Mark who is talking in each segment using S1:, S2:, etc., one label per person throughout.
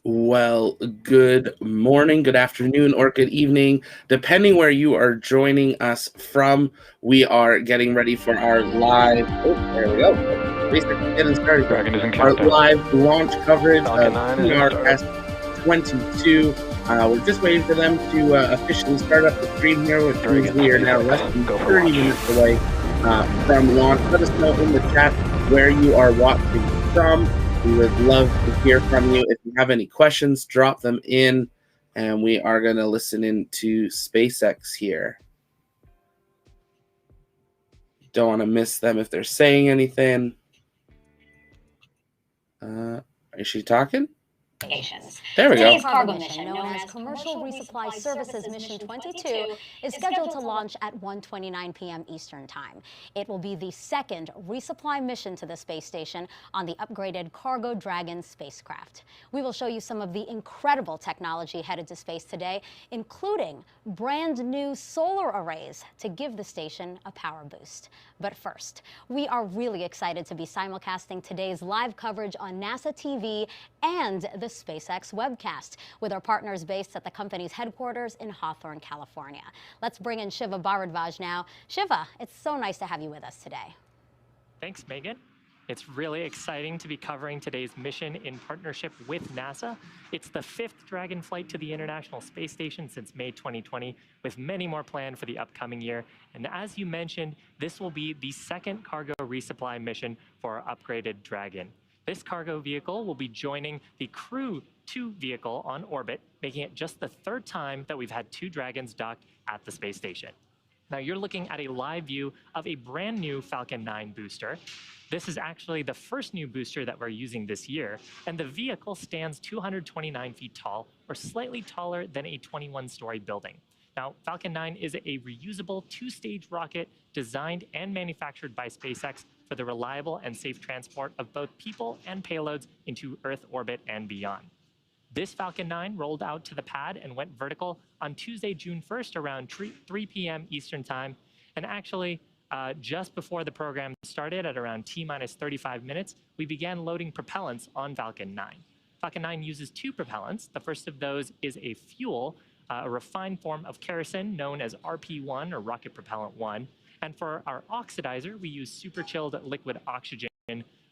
S1: Well, good morning, good afternoon, or good evening, depending where you are joining us from. We are getting ready for our live. Oh, there we go. Basically getting started here.
S2: Dragon is in
S1: Our
S2: countdown.
S1: live launch coverage
S2: Falcon
S1: of
S2: 9 is in start.
S1: CRS-22. We're just waiting for them to officially start up the stream here, which means we are now less than 30 minutes away from launch. Let us know in the chat where you are watching from. We would love to hear from you. If you have any questions, drop them in, and we are going to listen in to SpaceX here. Don't want to miss them if they're saying anything. Is she talking? There we go.
S3: Today's cargo mission, known as Commercial Resupply Services Mission 22, is scheduled to launch at 1:29 p.m. Eastern Time. It will be the second resupply mission to the space station on the upgraded cargo Dragon spacecraft. We will show you some of the incredible technology headed to space today, including brand new solar arrays to give the station a power boost. But first, we are really excited to be simulcasting today's live coverage on NASA TV and the SpaceX webcast with our partners based at the company's headquarters in Hawthorne, California. Let's bring in Shiva Bharadwaj now. Shiva, it's so nice to have you with us today.
S4: Thanks, Megan. It's really exciting to be covering today's mission in partnership with NASA. It's the 5th Dragon flight to the International Space Station since May 2020, with many more planned for the upcoming year. And as you mentioned, this will be the second cargo resupply mission for our upgraded Dragon. This cargo vehicle will be joining the Crew 2 vehicle on orbit, making it just the 3rd time that we've had 2 Dragons docked at the space station. Now you're looking at a live view of a brand new Falcon 9 booster. This is actually the first new booster that we're using this year, and the vehicle stands 229 feet tall, or slightly taller than a 21-story building. Now, Falcon 9 is a reusable 2-stage rocket designed and manufactured by SpaceX for the reliable and safe transport of both people and payloads into Earth orbit and beyond. This Falcon 9 rolled out to the pad and went vertical on Tuesday, June 1st around 3 p.m. Eastern Time. And actually, just before the program started at around T-minus 35 minutes, we began loading propellants on Falcon 9. Falcon 9 uses 2 propellants. The first of those is a fuel, a refined form of kerosene known as RP1 or Rocket Propellant 1. And for our oxidizer, we use super chilled liquid oxygen,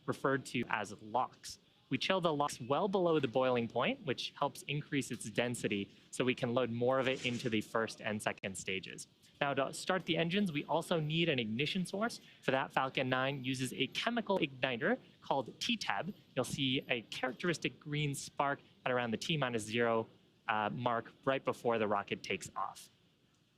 S4: referred to as LOX. We chill the LOX well below the boiling point, which helps increase its density so we can load more of it into the first and second stages. Now, to start the engines, we also need an ignition source. For that, Falcon 9 uses a chemical igniter called TTAB. You'll see a characteristic green spark at around the T-minus 0 mark right before the rocket takes off.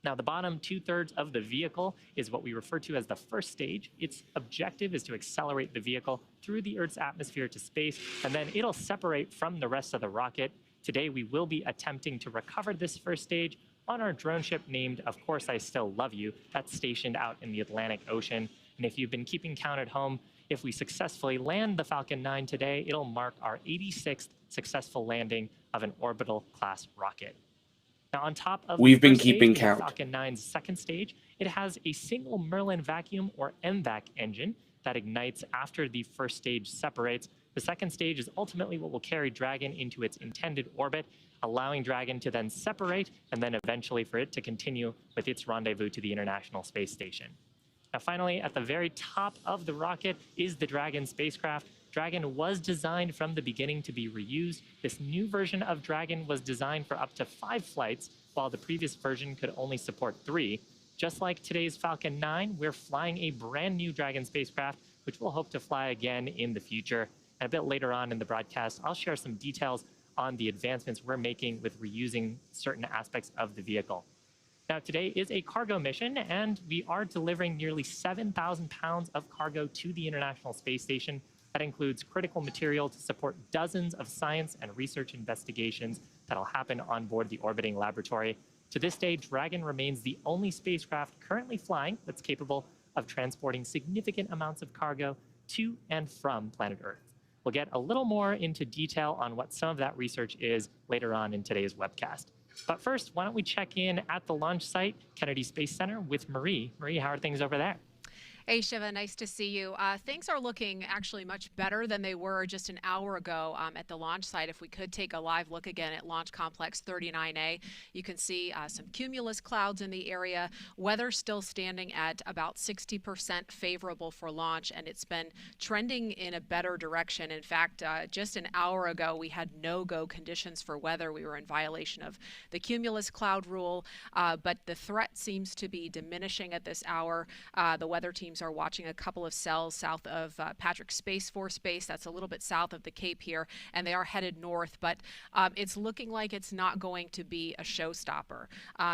S4: Now, the bottom 2/3 of the vehicle is what we refer to as the first stage. Its objective is to accelerate the vehicle through the Earth's atmosphere to space, and then it'll separate from the rest of the rocket. Today, we will be attempting to recover this first stage on our drone ship named Of Course I Still Love You. That's stationed out in the Atlantic Ocean. And if you've been keeping count at home, if we successfully land the Falcon 9 today, it'll mark our 86th successful landing of an orbital class rocket. Now, on top of
S1: We've been keeping count.
S4: Falcon 9's second stage, it has a single Merlin vacuum or MVAC engine that ignites after the first stage separates. The second stage is ultimately what will carry Dragon into its intended orbit, allowing Dragon to then separate and then eventually for it to continue with its rendezvous to the International Space Station. Now, finally, at the very top of the rocket is the Dragon spacecraft. Dragon was designed from the beginning to be reused. This new version of Dragon was designed for up to 5 flights, while the previous version could only support 3. Just like today's Falcon 9, we're flying a brand new Dragon spacecraft, which we'll hope to fly again in the future. And a bit later on in the broadcast, I'll share some details on the advancements we're making with reusing certain aspects of the vehicle. Now, today is a cargo mission, and we are delivering nearly 7,000 pounds of cargo to the International Space Station. That includes critical material to support dozens of science and research investigations that'll happen on board the orbiting laboratory. To this day, Dragon remains the only spacecraft currently flying that's capable of transporting significant amounts of cargo to and from planet Earth. We'll get a little more into detail on what some of that research is later on in today's webcast. But first, why don't we check in at the launch site, Kennedy Space Center, with Marie. Marie, how are things over there?
S2: Hey, Shiva, nice to see you. Things are looking actually much better than they were just an hour ago at the launch site. If we could take a live look again at Launch Complex 39A, you can see some cumulus clouds in the area. Weather still standing at about 60% favorable for launch, and it's been trending in a better direction. In fact, just an hour ago, we had no-go conditions for weather. We were in violation of the cumulus cloud rule, but the threat seems to be diminishing at this hour. The weather teams are watching a couple of cells south of Patrick Space Force Base. That's a little bit south of the Cape here, and they are headed north, but it's looking like it's not going to be a showstopper.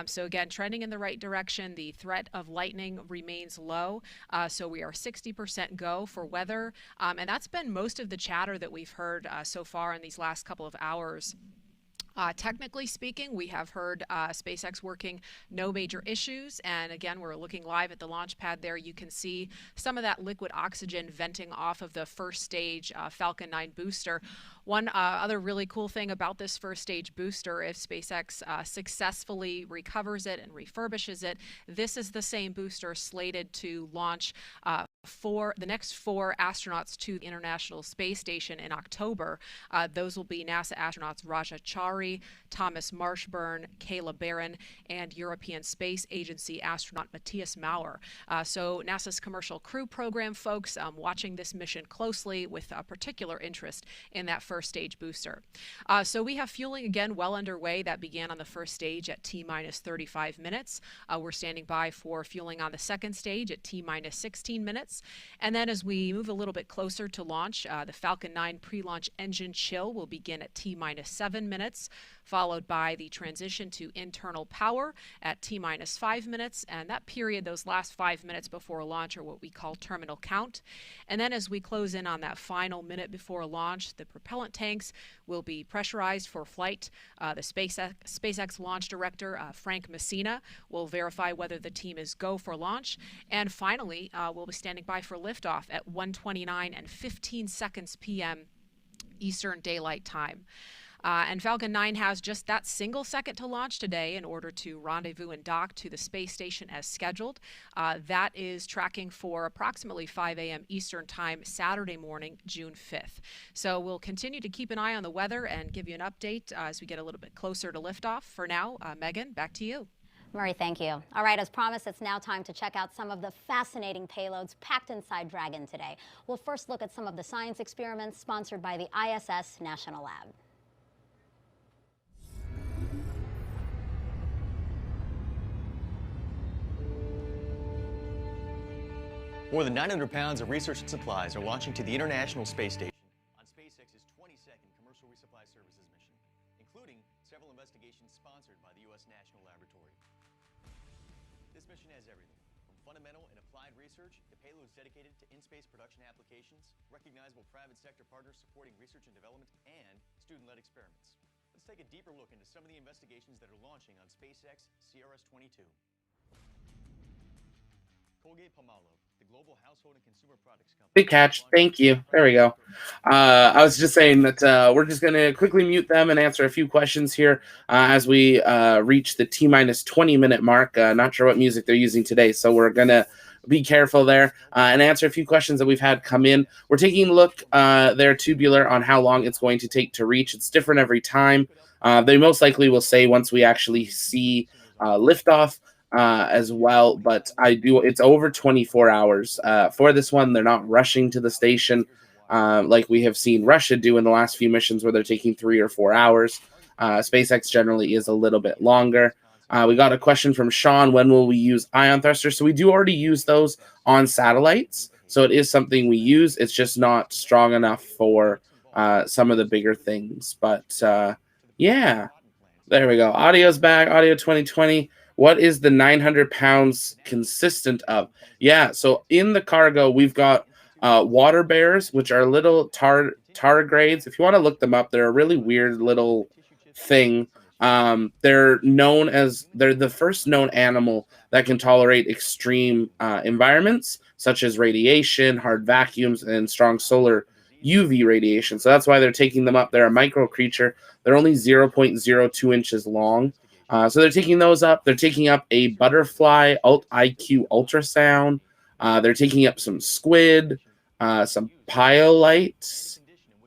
S2: So again, trending in the right direction. The threat of lightning remains low, so we are 60% go for weather, and that's been most of the chatter that we've heard so far in these last couple of hours. Technically speaking, we have heard SpaceX working no major issues. And again, we're looking live at the launch pad there. You can see some of that liquid oxygen venting off of the first stage Falcon 9 booster. One other really cool thing about this first stage booster, if SpaceX successfully recovers it and refurbishes it, this is the same booster slated to launch the next 4 astronauts to the International Space Station in October. Those will be NASA astronauts Raja Chari, Thomas Marshburn, Kayla Barron, and European Space Agency astronaut Matthias Maurer. So NASA's Commercial Crew Program folks watching this mission closely with particular interest in that first stage booster. So we have fueling again well underway. That began on the first stage at T-minus 35 minutes. We're standing by for fueling on the second stage at T-minus 16 minutes. And then as we move a little bit closer to launch, the Falcon 9 pre-launch engine chill will begin at T-minus 7 minutes, followed by the transition to internal power at T-minus 5 minutes. And that period, those last 5 minutes before launch, are what we call terminal count. And then as we close in on that final minute before launch, the propellant tanks will be pressurized for flight. The SpaceX launch director, Frank Messina, will verify whether the team is go for launch. And finally, we'll be standing by for liftoff at 1:29 and 15 seconds p.m. Eastern Daylight Time. And Falcon 9 has just that single second to launch today in order to rendezvous and dock to the space station as scheduled. That is tracking for approximately 5 a.m. Eastern Time, Saturday morning, June 5th. So we'll continue to keep an eye on the weather and give you an update as we get a little bit closer to liftoff. For now, Megan, back to you.
S3: Murray, thank you. All right, as promised, it's now time to check out some of the fascinating payloads packed inside Dragon today. We'll first look at some of the science experiments sponsored by the ISS National Lab.
S5: More than 900 pounds of research and supplies are launching to the International Space Station on SpaceX's 22nd Commercial Resupply Services mission, including several investigations sponsored by the U.S. National Laboratory. This mission has everything, from fundamental and applied research to payloads dedicated to in-space production applications, recognizable private sector partners supporting research and development, and student-led experiments. Let's take a deeper look into some of the investigations that are launching on SpaceX CRS-22. Colgate-Palmolive, the global household and consumer products company.
S1: Good catch. Thank you. There we go. I was just saying that we're just going to quickly mute them and answer a few questions here as we reach the T-minus 20-minute mark. Not sure what music they're using today, so we're going to be careful there and answer a few questions that we've had come in. We're taking a look there, tubular, on how long it's going to take to reach. It's different every time. They most likely will say once we actually see liftoff. As well, but it's over 24 hours for this one. They're not rushing to the station like we have seen Russia do in the last few missions where they're taking 3 or 4 hours. SpaceX generally is a little bit longer. We got a question from Sean, when will we use ion thrusters? So we do already use those on satellites, so it is something we use. It's just not strong enough for some of the bigger things, but yeah, there we go. Audio's back. Audio 2020. What is the 900 pounds consistent of? Yeah, so in the cargo, we've got water bears, which are little tardigrades. If you want to look them up, they're a really weird little thing. They're the first known animal that can tolerate extreme environments, such as radiation, hard vacuums, and strong solar UV radiation. So that's why they're taking them up. They're a micro creature. They're only 0.02 inches long. So they're taking those up. They're taking up a butterfly IQ ultrasound. They're taking up some squid, some pyolites,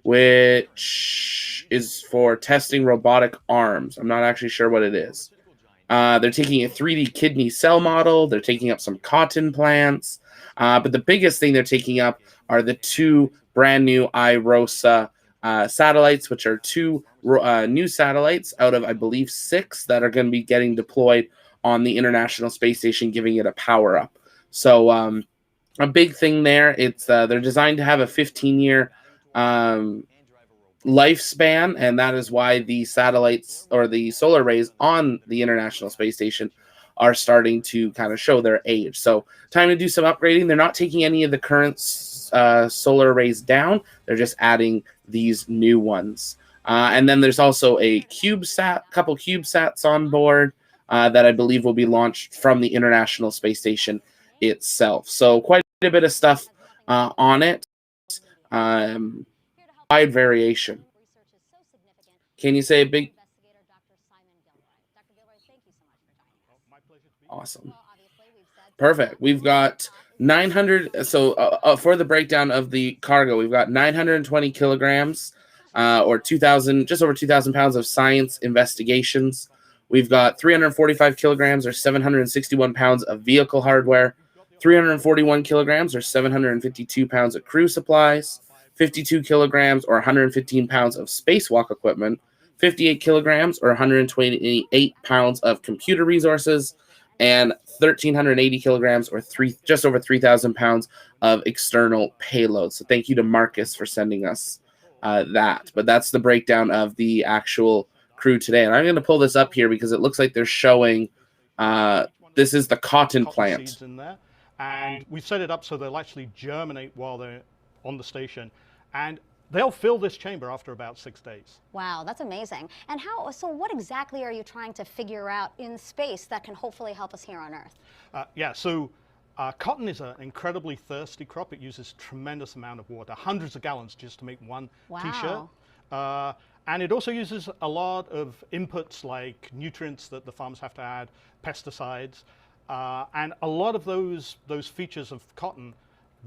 S1: which is for testing robotic arms. I'm not actually sure what it is. They're taking a 3D kidney cell model. They're taking up some cotton plants. But the biggest thing they're taking up are the 2 brand new IROSA satellites, which are 2 new satellites out of, I believe, 6 that are going to be getting deployed on the International Space Station, giving it a power up. So a big thing there. It's they're designed to have a 15-year lifespan, and that is why the satellites or the solar arrays on the International Space Station are starting to kind of show their age. So time to do some upgrading. They're not taking any of the current solar arrays down. They're just adding these new ones. And then there's also a couple CubeSats on board that I believe will be launched from the International Space Station itself. So quite a bit of stuff on it. Wide variation. Can you say a big? Awesome. Perfect. We've got 900. So for the breakdown of the cargo, we've got 920 kilograms or 2,000, just over 2,000 pounds of science investigations. We've got 345 kilograms or 761 pounds of vehicle hardware, 341 kilograms or 752 pounds of crew supplies, 52 kilograms or 115 pounds of spacewalk equipment, 58 kilograms or 128 pounds of computer resources, and 1,380 kilograms or just over 3,000 pounds of external payload. So thank you to Marcus for sending us that. But that's the breakdown of the actual crew today. And I'm going to pull this up here because it looks like they're showing this is the cotton plant.
S6: Seeds in there. And we've set it up so they'll actually germinate while they're on the station. And they'll fill this chamber after about 6 days.
S3: Wow, that's amazing. And so what exactly are you trying to figure out in space that can hopefully help us here on Earth?
S6: Cotton is an incredibly thirsty crop. It uses tremendous amount of water, hundreds of gallons just to make one t-shirt. And it also uses a lot of inputs like nutrients that the farmers have to add, pesticides. And a lot of those features of cotton,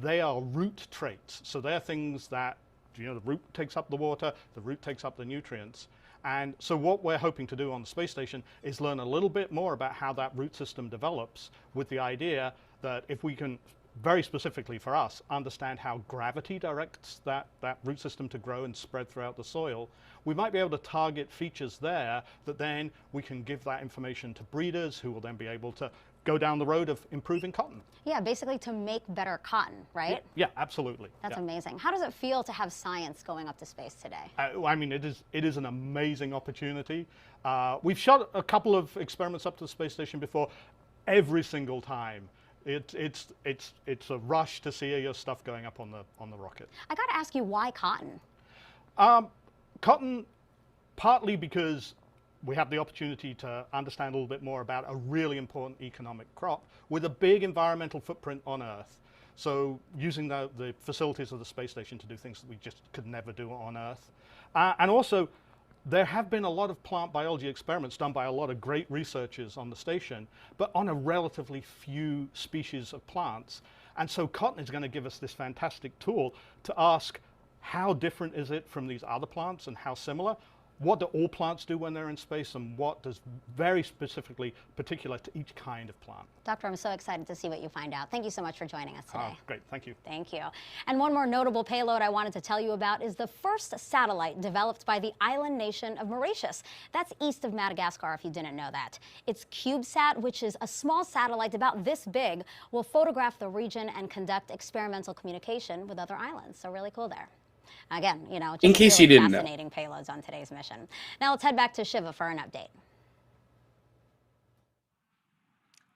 S6: they are root traits. So they're things that, the root takes up the water, the root takes up the nutrients. And so what we're hoping to do on the space station is learn a little bit more about how that root system develops, with the idea that if we can, very specifically for us, understand how gravity directs that root system to grow and spread throughout the soil, we might be able to target features there that then we can give that information to breeders who will then be able to go down the road of improving cotton.
S3: Yeah, basically to make better cotton, right?
S6: Yeah, absolutely.
S3: That's amazing. How does it feel to have science going up to space today?
S6: I mean, it is an amazing opportunity. We've shot a couple of experiments up to the space station before. Every single time, it's a rush to see your stuff going up on the rocket.
S3: I got to ask you, why cotton?
S6: Cotton, partly because we have the opportunity to understand a little bit more about a really important economic crop with a big environmental footprint on Earth. So using the facilities of the space station to do things that we just could never do on Earth. And also, there have been a lot of plant biology experiments done by a lot of great researchers on the station, but on a relatively few species of plants. And so cotton is going to give us this fantastic tool to ask, how different is it from these other plants and how similar? What do all plants do when they're in space, and what does very specifically particular to each kind of plant?
S3: Doctor, I'm so excited to see what you find out. Thank you so much for joining us today.
S6: Great, thank you.
S3: Thank you. And one more notable payload I wanted to tell you about is the first satellite developed by the island nation of Mauritius. That's east of Madagascar, if you didn't know that. Its CubeSat, which is a small satellite about this big, will photograph the region and conduct experimental communication with other islands. So really cool there. Again, just
S1: in case
S3: really
S1: you didn't
S3: fascinating payloads on today's mission. Now let's head back to Shiva for an update.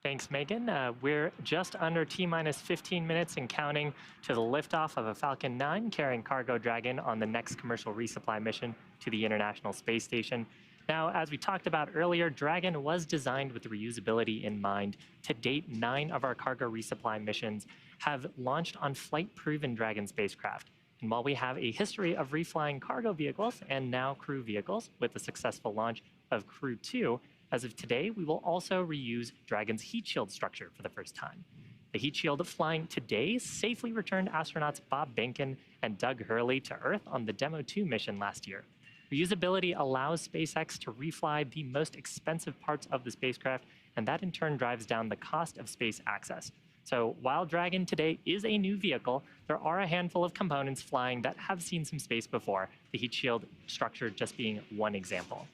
S4: Thanks, Megan. We're just under T-minus 15 minutes and counting to the liftoff of a Falcon 9 carrying cargo Dragon on the next commercial resupply mission to the International Space Station. Now, as we talked about earlier, Dragon was designed with reusability in mind. To date, 9 of our cargo resupply missions have launched on flight-proven Dragon spacecraft. And while we have a history of reflying cargo vehicles and now crew vehicles with the successful launch of Crew 2, as of today, we will also reuse Dragon's heat shield structure for the first time. The heat shield of flying today safely returned astronauts Bob Behnken and Doug Hurley to Earth on the Demo 2 mission last year. Reusability allows SpaceX to refly the most expensive parts of the spacecraft, and that in turn drives down the cost of space access. So while Dragon today is a new vehicle, there are a handful of components flying that have seen some space before, the heat shield structure just being one example.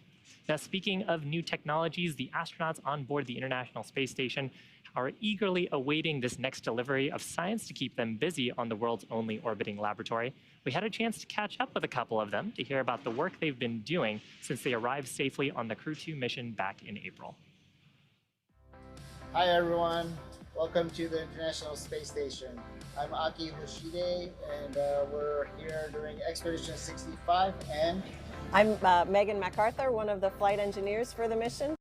S4: Now, speaking of new technologies, the astronauts on board the International Space Station are eagerly awaiting this next delivery of science to keep them busy on the world's only orbiting laboratory. We had a chance to catch up with a couple of them to hear about the work they've been doing since they arrived safely on the Crew 2 mission back in April.
S7: Hi everyone, welcome to the International Space Station. I'm Aki Hoshide, and we're here during Expedition 65, and
S8: I'm Megan MacArthur, one of the flight engineers for the mission.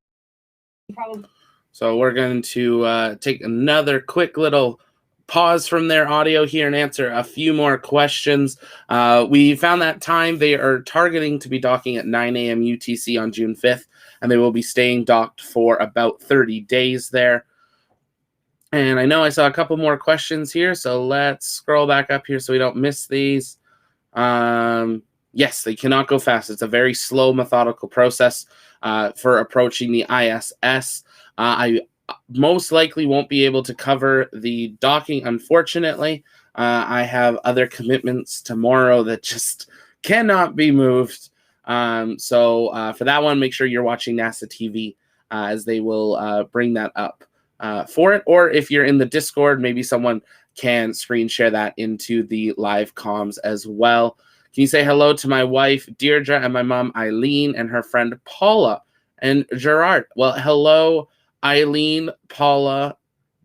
S1: So we're going to take another quick little pause from their audio here and answer a few more questions. We found that time. They are targeting to be docking at 9 a.m. UTC on June 5th, and they will be staying docked for about 30 days there. And I know I saw a couple more questions here, so let's scroll back up here so we don't miss these. Yes, they cannot go fast. It's a very slow, methodical process for approaching the ISS. I most likely won't be able to cover the docking, unfortunately. I have other commitments tomorrow that just cannot be moved. So for that one, make sure you're watching NASA TV as they will bring that up for it. Or if you're in the Discord, maybe someone can screen share that into the live comms as well. Can you say hello to my wife, Deirdre, and my mom, Eileen, and her friend, Paula, and Gerard? Well, hello, Eileen, Paula,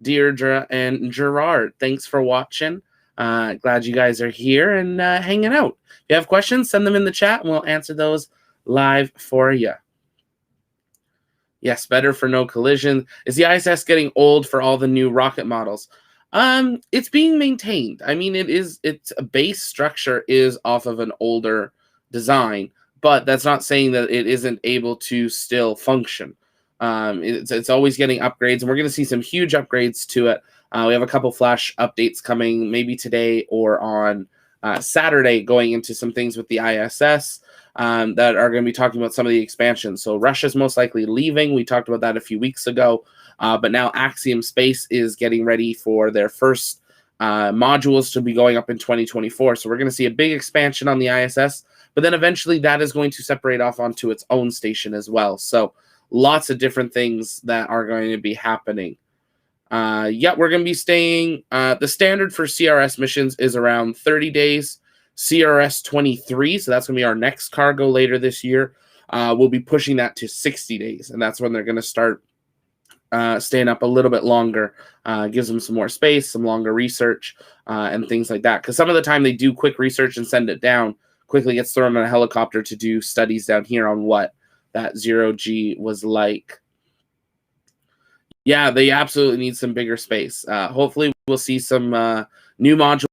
S1: Deirdre, and Gerard. Thanks for watching. Glad you guys are here and hanging out. If you have questions, send them in the chat, and we'll answer those live for you. Yes, better for no collision. Is the ISS getting old for all the new rocket models? It's being maintained. I mean, its a base structure is off of an older design, but that's not saying that it isn't able to still function. It's always getting upgrades, and we're going to see some huge upgrades to it. We have a couple flash updates coming maybe today or on Saturday, going into some things with the ISS that are going to be talking about some of the expansions. So Russia's most likely leaving. We talked about that a few weeks ago. But now Axiom Space is getting ready for their first modules to be going up in 2024. So we're going to see a big expansion on the ISS, but then eventually that is going to separate off onto its own station as well. So lots of different things that are going to be happening. Yeah, we're going to be staying. The standard for CRS missions is around 30 days. CRS-23, so that's going to be our next cargo later this year. We'll be pushing that to 60 days, and that's when they're going to start staying up a little bit longer. Gives them some more space, some longer research, and things like that. Because some of the time they do quick research and send it down, quickly gets thrown in a helicopter to do studies down here on what that 0G was like. Yeah, they absolutely need some bigger space. Hopefully we'll see some new modules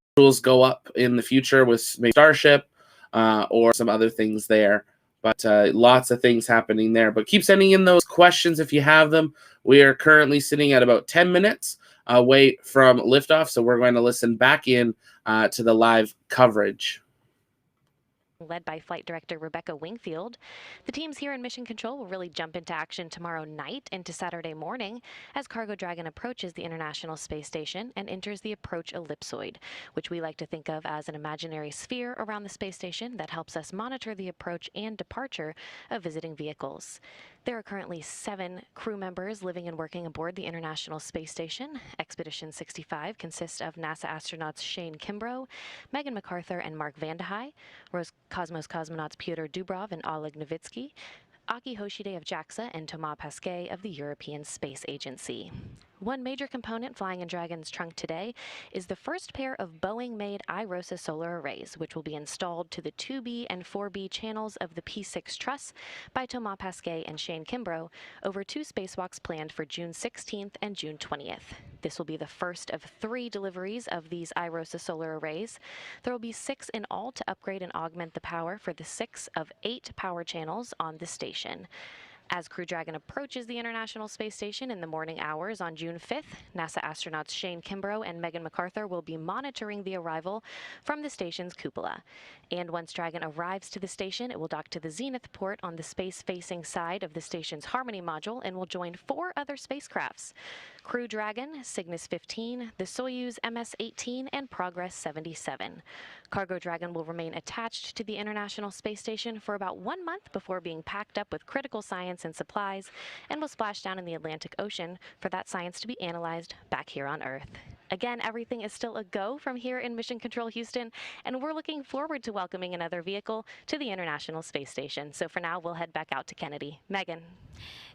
S1: go up in the future with maybe Starship or some other things there. But lots of things happening there. But keep sending in those questions if you have them. We are currently sitting at about 10 minutes away from liftoff, so we're going to listen back in to the live coverage.
S9: Led by Flight Director Rebecca Wingfield. The teams here in Mission Control will really jump into action tomorrow night into Saturday morning as Cargo Dragon approaches the International Space Station and enters the approach ellipsoid, which we like to think of as an imaginary sphere around the space station that helps us monitor the approach and departure of visiting vehicles. There are currently 7 crew members living and working aboard the International Space Station. Expedition 65 consists of NASA astronauts Shane Kimbrough, Megan MacArthur, and Mark Vandehei, Roscosmos cosmonauts Pyotr Dubrov and Oleg Novitsky, Aki Hoshide of JAXA, and Thomas Pesquet of the European Space Agency. One major component flying in Dragon's trunk today is the first pair of Boeing-made iROSA solar arrays, which will be installed to the 2B and 4B channels of the P6 truss by Thomas Pesquet and Shane Kimbrough over 2 spacewalks planned for June 16th and June 20th. This will be the first of 3 deliveries of these iROSA solar arrays. There will be 6 in all to upgrade and augment the power for the 6 of 8 power channels on the station. As Crew Dragon approaches the International Space Station in the morning hours on June 5th, NASA astronauts Shane Kimbrough and Megan MacArthur will be monitoring the arrival from the station's cupola. And once Dragon arrives to the station, it will dock to the Zenith port on the space-facing side of the station's Harmony module and will join 4 other spacecrafts: Crew Dragon, Cygnus 15, the Soyuz MS-18, and Progress 77. Cargo Dragon will remain attached to the International Space Station for about 1 month before being packed up with critical science and supplies and will splash down in the Atlantic Ocean for that science to be analyzed back here on Earth. Again, everything is still a go from here in Mission Control Houston, and we're looking forward to welcoming another vehicle to the International Space Station. So for now, we'll head back out to Kennedy. Megan.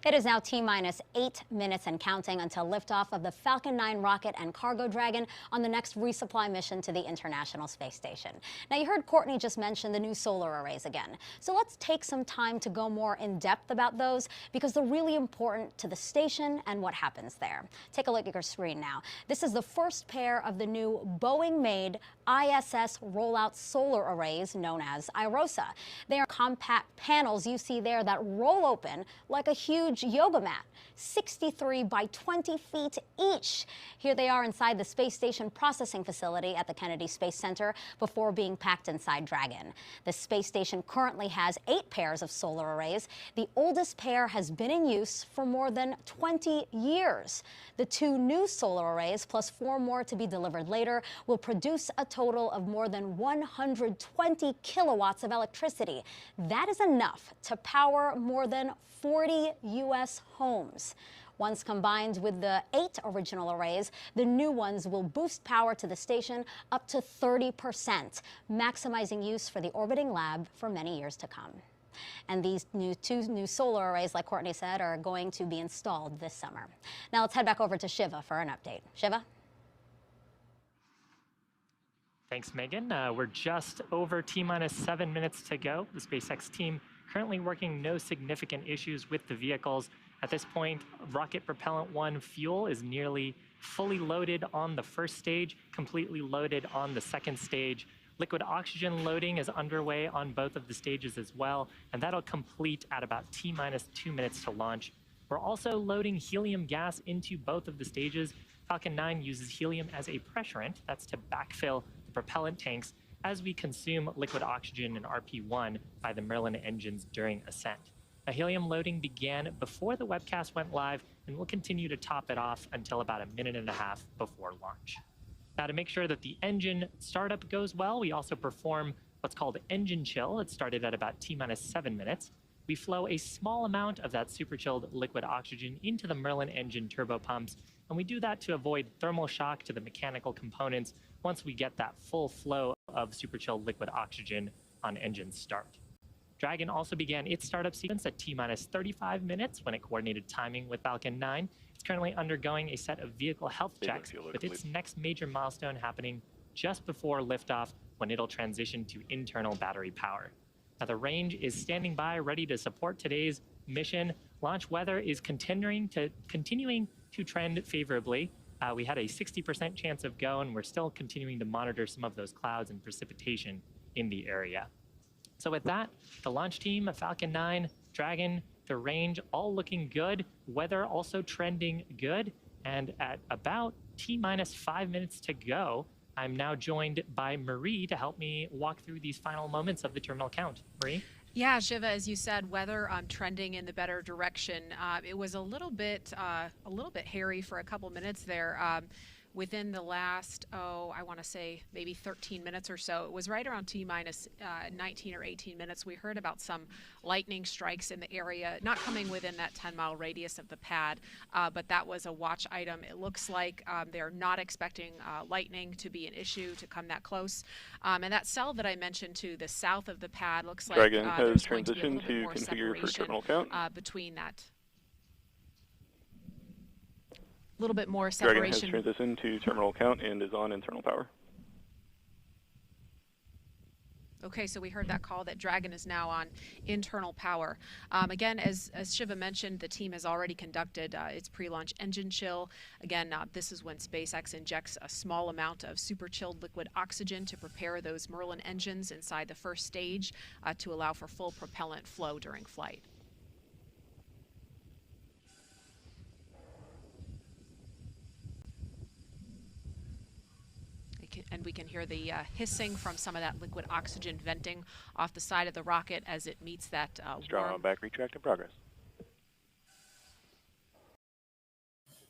S3: It is now T-minus 8 minutes and counting until liftoff of the Falcon 9 rocket and Cargo Dragon on the next resupply mission to the International Space Station. Now, you heard Courtney just mention the new solar arrays again. So let's take some time to go more in depth about those, because they're really important to the station and what happens there. Take a look at your screen now. This is the first pair of the new Boeing-made ISS rollout solar arrays known as IROSA. They are compact panels you see there that roll open like a huge yoga mat, 63 by 20 feet each. Here they are inside the space station processing facility at the Kennedy Space Center before being packed inside Dragon. The space station currently has 8 pairs of solar arrays. The oldest pair has been in use for more than 20 years. The 2 new solar arrays, plus 4 more to be delivered later, will produce a total of more than 120 kilowatts of electricity. That is enough to power more than 40 U.S. homes. Once combined with the 8 original arrays, the new ones will boost power to the station up to 30%, maximizing use for the orbiting lab for many years to come. And these 2 new solar arrays, like Courtney said, are going to be installed this summer. Now let's head back over to Shiva for an update. Shiva?
S4: Thanks, Megan. We're just over T-minus 7 minutes to go. The SpaceX team currently working no significant issues with the vehicles. At this point, rocket propellant 1 fuel is nearly fully loaded on the first stage, completely loaded on the second stage. Liquid oxygen loading is underway on both of the stages as well, and that'll complete at about T-minus 2 minutes to launch. We're also loading helium gas into both of the stages. Falcon 9 uses helium as a pressurant. That's to backfill the propellant tanks as we consume liquid oxygen in RP1 by the Merlin engines during ascent. The helium loading began before the webcast went live, and we'll continue to top it off until about 1.5 minutes before launch. Now, to make sure that the engine startup goes well, we also perform what's called engine chill. It started at about T-minus 7 minutes. We flow a small amount of that super chilled liquid oxygen into the Merlin engine turbopumps, and we do that to avoid thermal shock to the mechanical components once we get that full flow of super chilled liquid oxygen on engine start. Dragon also began its startup sequence at T-minus 35 minutes when it coordinated timing with Falcon 9. It's currently undergoing a set of vehicle health checks, with its next major milestone happening just before liftoff, when it'll transition to internal battery power. Now, the range is standing by, ready to support today's mission. Launch weather is continuing to trend favorably. We had a 60% chance of go, and we're still continuing to monitor some of those clouds and precipitation in the area. So with that, the launch team, Falcon 9, Dragon, the range, all looking good. Weather also trending good. And at about T-minus 5 minutes to go, I'm now joined by Marie to help me walk through these final moments of the terminal count. Marie?
S2: Yeah, Shiva, as you said, weather trending in the better direction. It was a little bit hairy for a couple minutes there. Within the last, I want to say maybe 13 minutes or so. It was right around T-minus 19 or 18 minutes. We heard about some lightning strikes in the area, not coming within that 10-mile radius of the pad, but that was a watch item. It looks like they're not expecting lightning to be an issue to come that close. And that cell that I mentioned to the south of the pad looks like
S10: Dragon has
S2: there's going to be a little bit more
S10: configure for
S2: separation
S10: terminal count.
S2: Between that. A little bit more
S10: Dragon
S2: separation.
S10: has transitioned to terminal count and is on internal power.
S2: Okay, so we heard that call that Dragon is now on internal power. Again, as Shiva mentioned, the team has already conducted its pre-launch engine chill. Again, this is when SpaceX injects a small amount of super chilled liquid oxygen to prepare those Merlin engines inside the first stage to allow for full propellant flow during flight. and we can hear the hissing from some of that liquid oxygen venting off the side of the rocket as it meets that warm.
S10: Back retract in progress.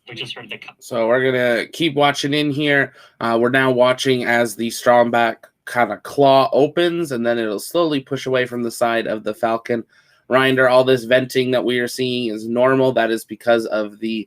S4: We just heard the
S1: So we're gonna keep watching in here. We're now watching as the Stromback kind of claw opens, and then it'll slowly push away from the side of the Falcon. Reminder, all this venting that we are seeing is normal. That is because of the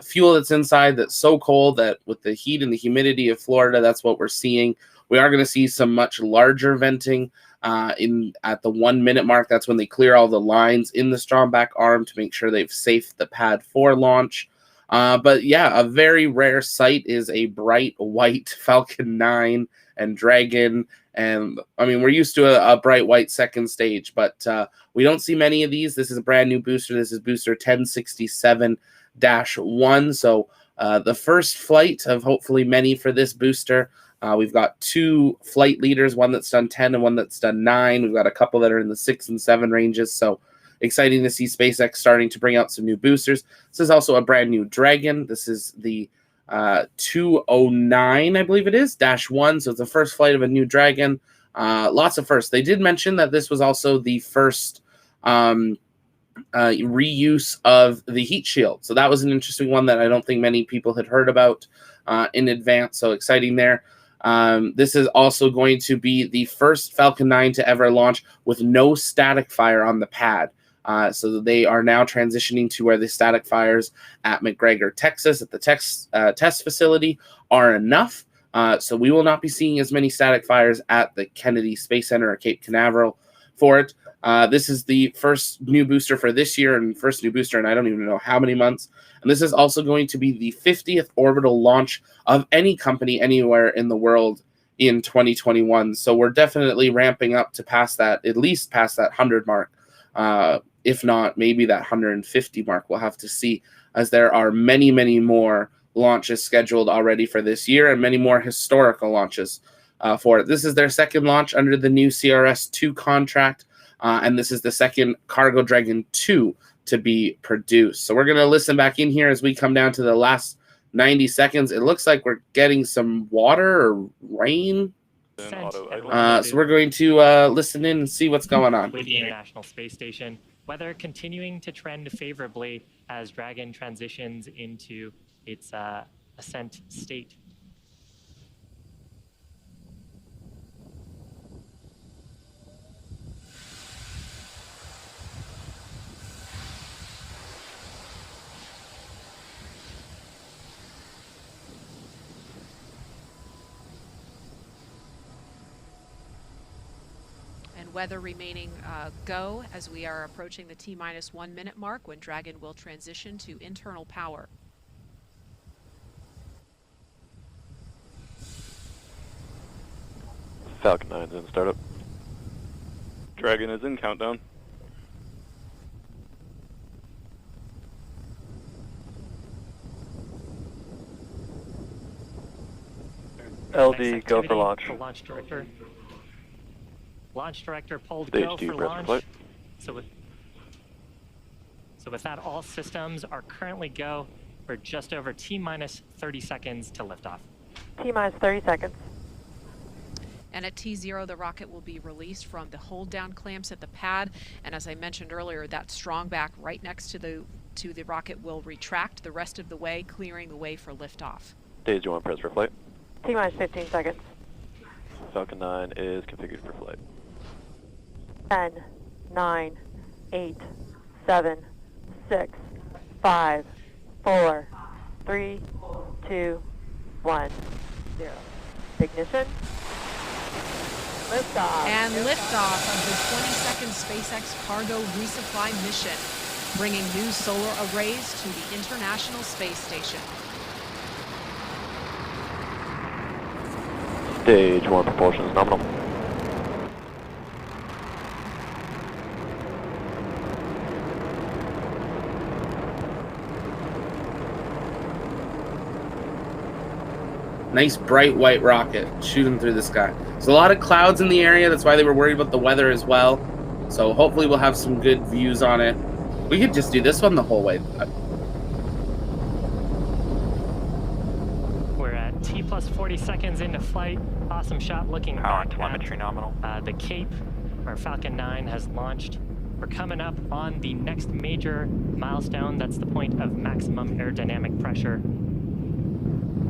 S1: fuel that's inside that's so cold that with the heat and the humidity of Florida, that's what we're seeing. We are going to see some much larger venting at the 1 minute mark. That's when they clear all the lines in the Stromback arm to make sure they've safed the pad for launch. But yeah, a very rare sight is a bright white Falcon 9 and Dragon. And I mean, we're used to a bright white second stage, but we don't see many of these. This is a brand new booster. This is booster 1067-1. So the first flight of hopefully many for this booster. We've got 2 flight leaders, one that's done 10 and one that's done 9. We've got a couple that are in the 6 and 7 ranges. So exciting to see SpaceX starting to bring out some new boosters. This is also a brand new Dragon. This is the 209, I believe it is, -1. So it's the first flight of a new Dragon. Lots of firsts. They did mention that this was also the first reuse of the heat shield. So that was an interesting one that I don't think many people had heard about in advance. So exciting there. This is also going to be the first Falcon 9 to ever launch with no static fire on the pad. So they are now transitioning to where the static fires at McGregor, Texas, at the test facility are enough. So we will not be seeing as many static fires at the Kennedy Space Center or Cape Canaveral for it. This is the first new booster for this year and first new booster in I don't even know how many months. And this is also going to be the 50th orbital launch of any company anywhere in the world in 2021. So we're definitely ramping up to pass that, at least past that 100 mark. If not, maybe that 150 mark. We'll have to see, as there are many, many more launches scheduled already for this year and many more historical launches for it. This is their second launch under the new CRS-2 contract, and this is the second Cargo Dragon 2 to be produced. So we're going to listen back in here as we come down to the last 90 seconds. It looks like we're getting some water or rain. So we're going to listen in and see what's going on.
S4: With the International Space Station, weather continuing to trend favorably as Dragon transitions into its ascent state.
S2: Weather remaining go as we are approaching the T-1 minute mark when Dragon will transition to internal power.
S10: Falcon 9 is in startup. Dragon is in countdown. LD, go for launch.
S4: The launch director. Launch director pulled
S10: Stage
S4: go
S10: 2,
S4: for
S10: press
S4: launch.
S10: flight.
S4: So with that, all systems are currently go. We're just over T-minus 30 seconds to liftoff.
S11: T-minus 30 seconds.
S2: And at T0, the rocket will be released from the hold down clamps at the pad. And as I mentioned earlier, that strong back right next to the rocket will retract the rest of the way, clearing the way for liftoff.
S10: Stage 1, press for flight.
S11: T-minus 15 seconds.
S10: Falcon 9 is configured for flight.
S11: 10, 9, 8, 7, 6, 5, 4, 3, 2, 1, 0. Ignition. Liftoff.
S2: And liftoff of the 22nd SpaceX cargo resupply mission, bringing new solar arrays to the International Space Station.
S10: Stage 1, propulsion is nominal.
S1: Nice bright white rocket shooting through the sky. There's a lot of clouds in the area. That's why they were worried about the weather as well. So hopefully we'll have some good views on it. We could just do this one the whole way.
S4: We're at T+1 plus 40 seconds into flight. Awesome shot looking
S10: Power and
S4: back
S10: telemetry nominal.
S4: the Cape, where Falcon 9 has launched. We're coming up on the next major milestone. That's the point of maximum aerodynamic pressure.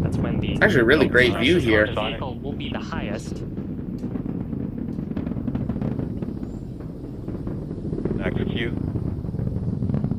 S4: That's when the
S1: Actually, a really great view here.
S4: The vehicle will be the highest.
S10: Max Q.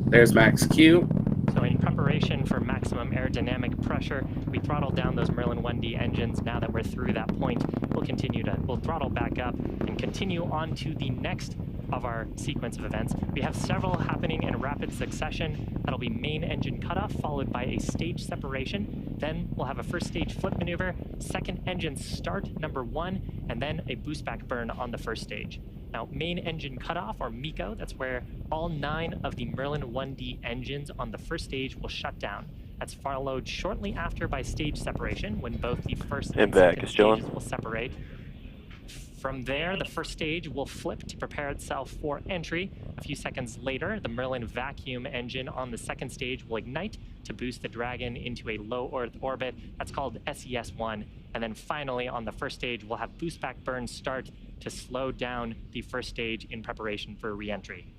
S1: There's Max Q.
S4: So in preparation for maximum aerodynamic pressure, we throttled down those Merlin 1D engines. Now that we're through that point, we'll throttle back up and continue on to the next of our sequence of events. We have several happening in rapid succession. That'll be main engine cutoff, followed by a stage separation. Then we'll have a first stage flip maneuver, second engine start, number 1, and then a boost back burn on the first stage. Now, main engine cutoff, or MECO, that's where all 9 of the Merlin 1D engines on the first stage will shut down. That's followed shortly after by stage separation, when both the first and second stages will separate. From there, the first stage will flip to prepare itself for entry. A few seconds later, the Merlin vacuum engine on the second stage will ignite to boost the Dragon into a low Earth orbit. That's called SES-1. And then finally, on the first stage, we'll have boost back burn start to slow down the first stage in preparation for re-entry.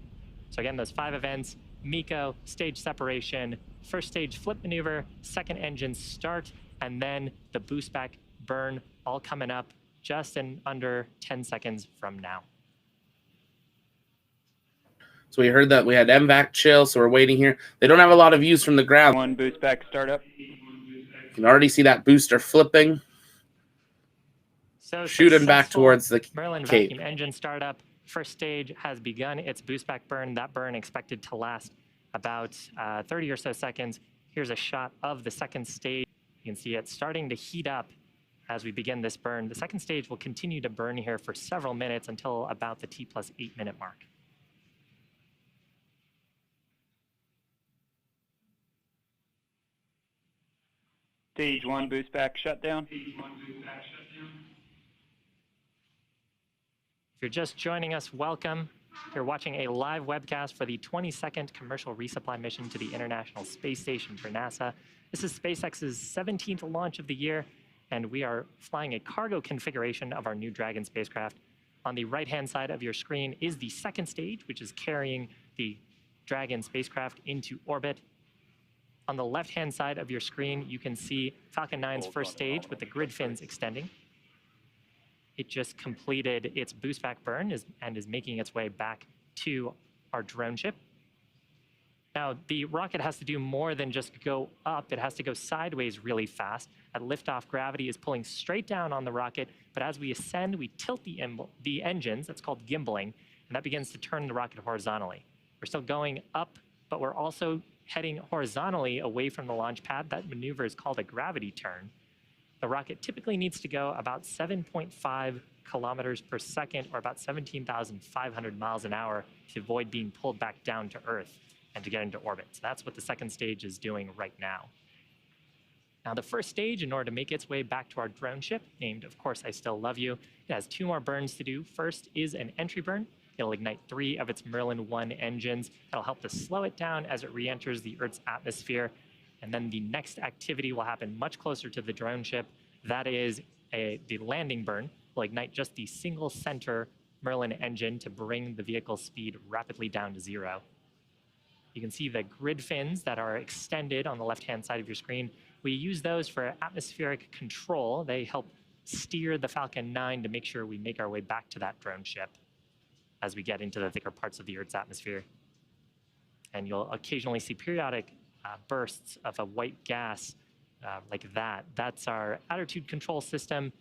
S4: So again, those 5 events: MECO, stage separation, first stage flip maneuver, second engine start, and then the boost back burn, all coming up just in under 10 seconds from now.
S1: So we heard that we had MVAC chill, so we're waiting here. They don't have a lot of views from the ground.
S10: 1 boost back startup.
S1: You can already see that booster flipping.
S4: So
S1: shooting back towards the
S4: Merlin
S1: Cape.
S4: vacuum engine startup. First stage has begun its boost back burn. That burn expected to last about 30 or so seconds. Here's a shot of the second stage. You can see it starting to heat up as we begin this burn. The second stage will continue to burn here for several minutes until about the T+8 minute mark.
S10: Stage 1 boost back shutdown.
S4: If you're just joining us, welcome. You're watching a live webcast for the 22nd commercial resupply mission to the International Space Station for NASA. This is SpaceX's 17th launch of the year, and we are flying a cargo configuration of our new Dragon spacecraft. On the right-hand side of your screen is the second stage, which is carrying the Dragon spacecraft into orbit. On the left-hand side of your screen, you can see Falcon 9's first stage with the grid fins extending. It just completed its boost back burn and is making its way back to our drone ship. Now, the rocket has to do more than just go up. It has to go sideways really fast. At liftoff, gravity is pulling straight down on the rocket, but as we ascend, we tilt the engines. That's called gimbaling, and that begins to turn the rocket horizontally. We're still going up, but we're also heading horizontally away from the launch pad. That maneuver is called a gravity turn. The rocket typically needs to go about 7.5 kilometers per second, or about 17,500 miles an hour, to avoid being pulled back down to Earth and to get into orbit. So that's what the second stage is doing right now. Now, the first stage, in order to make its way back to our drone ship, named, of course, I Still Love You, it has 2 more burns to do. First is an entry burn. It'll ignite 3 of its Merlin 1 engines. That'll help to slow it down as it re-enters the Earth's atmosphere. And then the next activity will happen much closer to the drone ship. That is the landing burn. Will ignite just the single center Merlin engine to bring the vehicle's speed rapidly down to 0. You can see the grid fins that are extended on the left-hand side of your screen. We use those for atmospheric control. They help steer the Falcon 9 to make sure we make our way back to that drone ship as we get into the thicker parts of the Earth's atmosphere. And you'll occasionally see periodic bursts of a white gas like that. That's our attitude control system,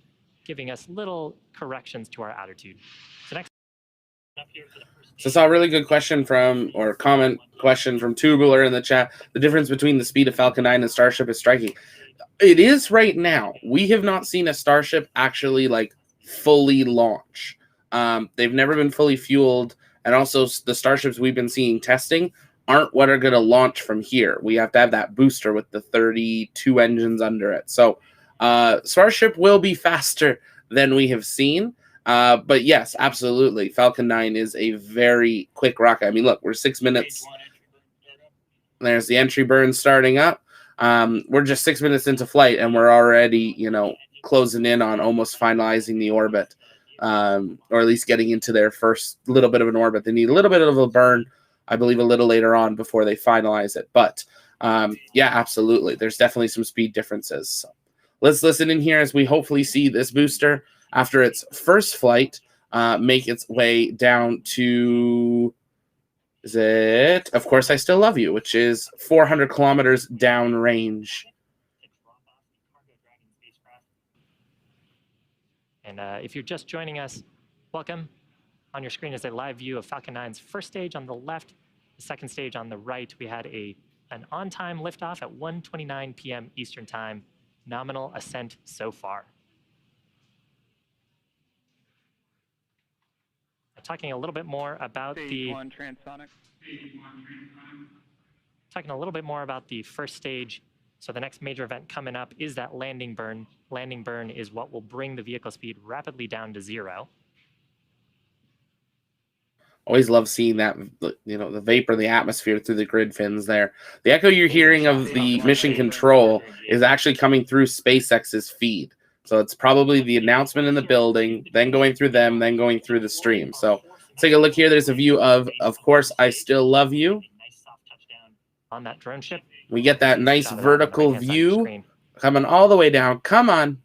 S4: giving us little corrections to our attitude. So next.
S1: So I saw a really good question comment question from Tubular in the chat. The difference between the speed of Falcon 9 and Starship is striking. It is right now. We have not seen a Starship actually fully launch. They've never been fully fueled, and also the Starships we've been seeing testing aren't what are going to launch from here. We have to have that booster with the 32 engines under it. So Starship will be faster than we have seen. But yes, absolutely. Falcon 9 is a very quick rocket. I mean, look, we're 6 minutes. There's the entry burn starting up. We're just 6 minutes into flight, and we're already, closing in on almost finalizing the orbit, or at least getting into their first little bit of an orbit. They need a little bit of a burn, I believe, a little later on before they finalize it. But yeah, absolutely. There's definitely some speed differences. So let's listen in here as we hopefully see this booster, after its first flight, make its way down to, is it, Of Course I Still Love You, which is 400 kilometers downrange.
S4: And if you're just joining us, welcome. On your screen is a live view of Falcon 9's first stage on the left, the second stage on the right. We had an on-time liftoff at 1:29 p.m. Eastern Time. Nominal ascent so far. Talking a little bit more about talking a little bit more about the first stage. So the next major event coming up is that landing burn. Landing burn is what will bring the vehicle speed rapidly down to 0.
S1: Always love seeing that, the vapor, the atmosphere through the grid fins there. The echo you're hearing of the mission control is actually coming through SpaceX's feed. So it's probably the announcement in the building, then going through them, then going through the stream. So take a look here. There's a view of Course I Still Love You.
S4: On that drone ship,
S1: we get that nice vertical view coming all the way down. Come on.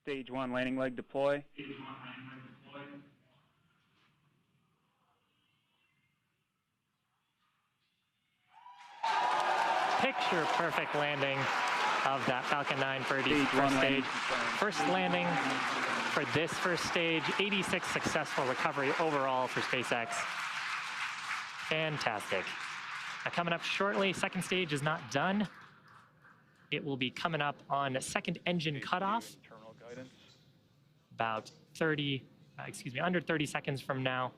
S12: Stage 1 landing leg deploy.
S4: Picture perfect landing of that Falcon 9 for the first stage. First landing for this first stage. 86 successful recovery overall for SpaceX. Fantastic. Now coming up shortly, second stage is not done. It will be coming up on second engine cutoff. About under 30 seconds from now.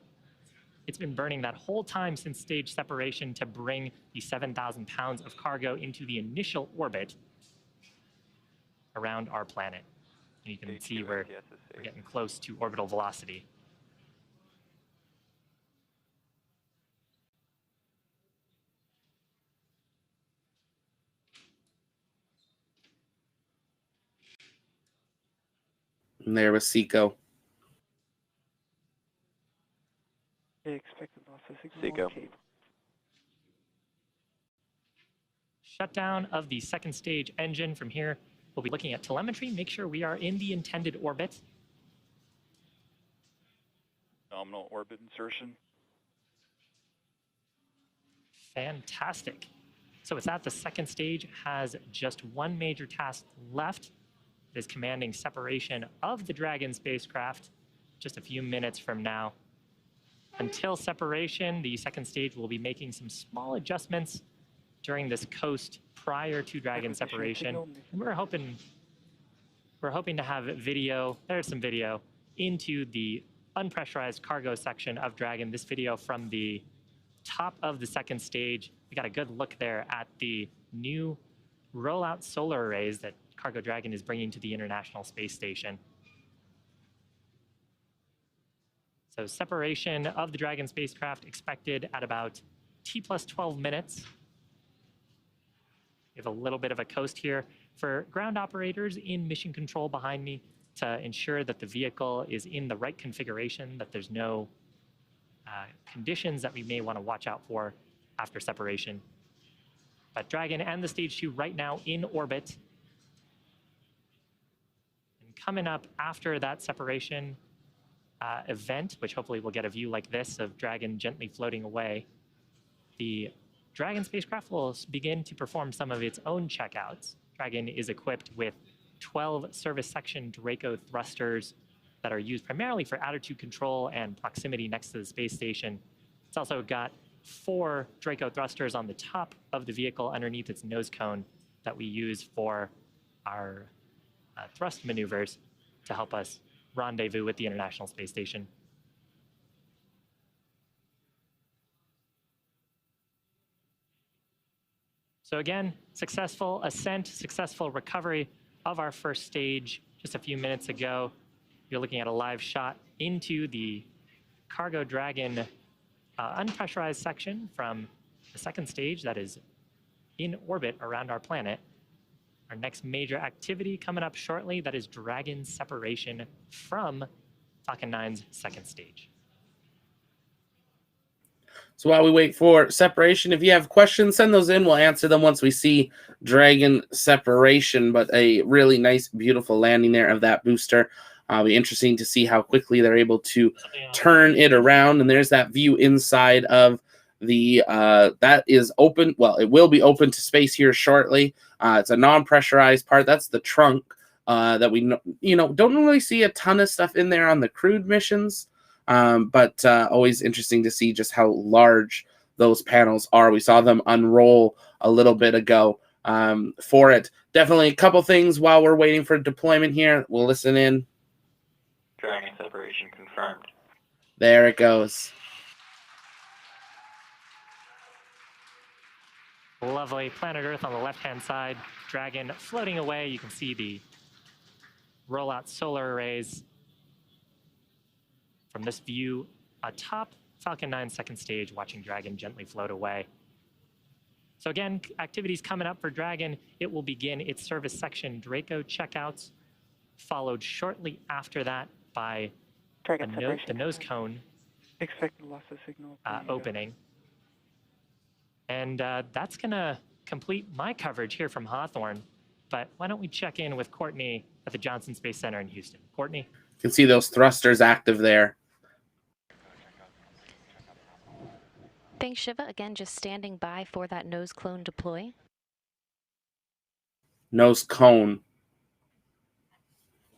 S4: It's been burning that whole time since stage separation to bring the 7,000 pounds of cargo into the initial orbit around our planet. And you can see we're getting close to orbital velocity.
S1: And there was Seco.
S10: Seco.
S4: Shutdown of the second stage engine. From here, we'll be looking at telemetry, make sure we are in the intended orbit.
S10: Nominal orbit insertion.
S4: Fantastic. So it's at the second stage has just one major task left. It is commanding separation of the Dragon spacecraft just a few minutes from now. Until separation, the second stage will be making some small adjustments during this coast prior to Dragon separation. And we're hoping to have video, there's some video, into the unpressurized cargo section of Dragon. This video from the top of the second stage. We got a good look there at the new rollout solar arrays that Cargo Dragon is bringing to the International Space Station. So separation of the Dragon spacecraft expected at about T+12 minutes. We have a little bit of a coast here for ground operators in mission control behind me to ensure that the vehicle is in the right configuration, that there's no conditions that we may want to watch out for after separation. But Dragon and the Stage 2 right now in orbit. And coming up after that separation event, which hopefully we'll get a view like this of Dragon gently floating away, the Dragon spacecraft will begin to perform some of its own checkouts. Dragon is equipped with 12 service section Draco thrusters that are used primarily for attitude control and proximity next to the space station. It's also got 4 Draco thrusters on the top of the vehicle underneath its nose cone that we use for our thrust maneuvers to help us rendezvous with the International Space Station. So again, successful ascent, successful recovery of our first stage just a few minutes ago. You're looking at a live shot into the Cargo Dragon unpressurized section from the second stage that is in orbit around our planet. Our next major activity coming up shortly, that is Dragon separation from Falcon 9's second stage.
S1: So while we wait for separation, if you have questions, send those in. We'll answer them once we see Dragon separation, but a really nice, beautiful landing there of that booster. It'll be interesting to see how quickly they're able to turn it around. And there's that view inside of the, that is open. Well, it will be open to space here shortly. It's a non-pressurized part. That's the trunk that we, don't really see a ton of stuff in there on the crewed missions. But always interesting to see just how large those panels are. We saw them unroll a little bit ago for it. Definitely a couple things while we're waiting for deployment here. We'll listen in.
S10: Dragon separation confirmed.
S1: There it goes.
S4: Lovely planet Earth on the left-hand side. Dragon floating away. You can see the rollout solar arrays from this view atop Falcon 9 second stage, watching Dragon gently float away. So again, activities coming up for Dragon. It will begin its service section Draco checkouts, followed shortly after that by the Nosecone
S12: Expected loss of signal.
S4: opening. And that's going to complete my coverage here from Hawthorne. But why don't we check in with Courtney at the Johnson Space Center in Houston. Courtney?
S1: You can see those thrusters active there.
S9: Thanks, Shiva. Again, just standing by for that nose clone deploy.
S1: Nose cone.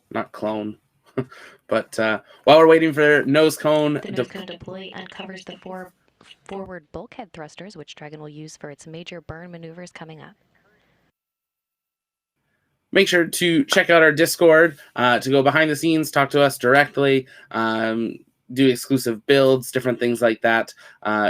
S1: Not clone. But while we're waiting for nose cone,
S9: the nose cone deploy uncovers the forward bulkhead thrusters, which Dragon will use for its major burn maneuvers coming up.
S1: Make sure to check out our Discord to go behind the scenes, talk to us directly, do exclusive builds, different things like that.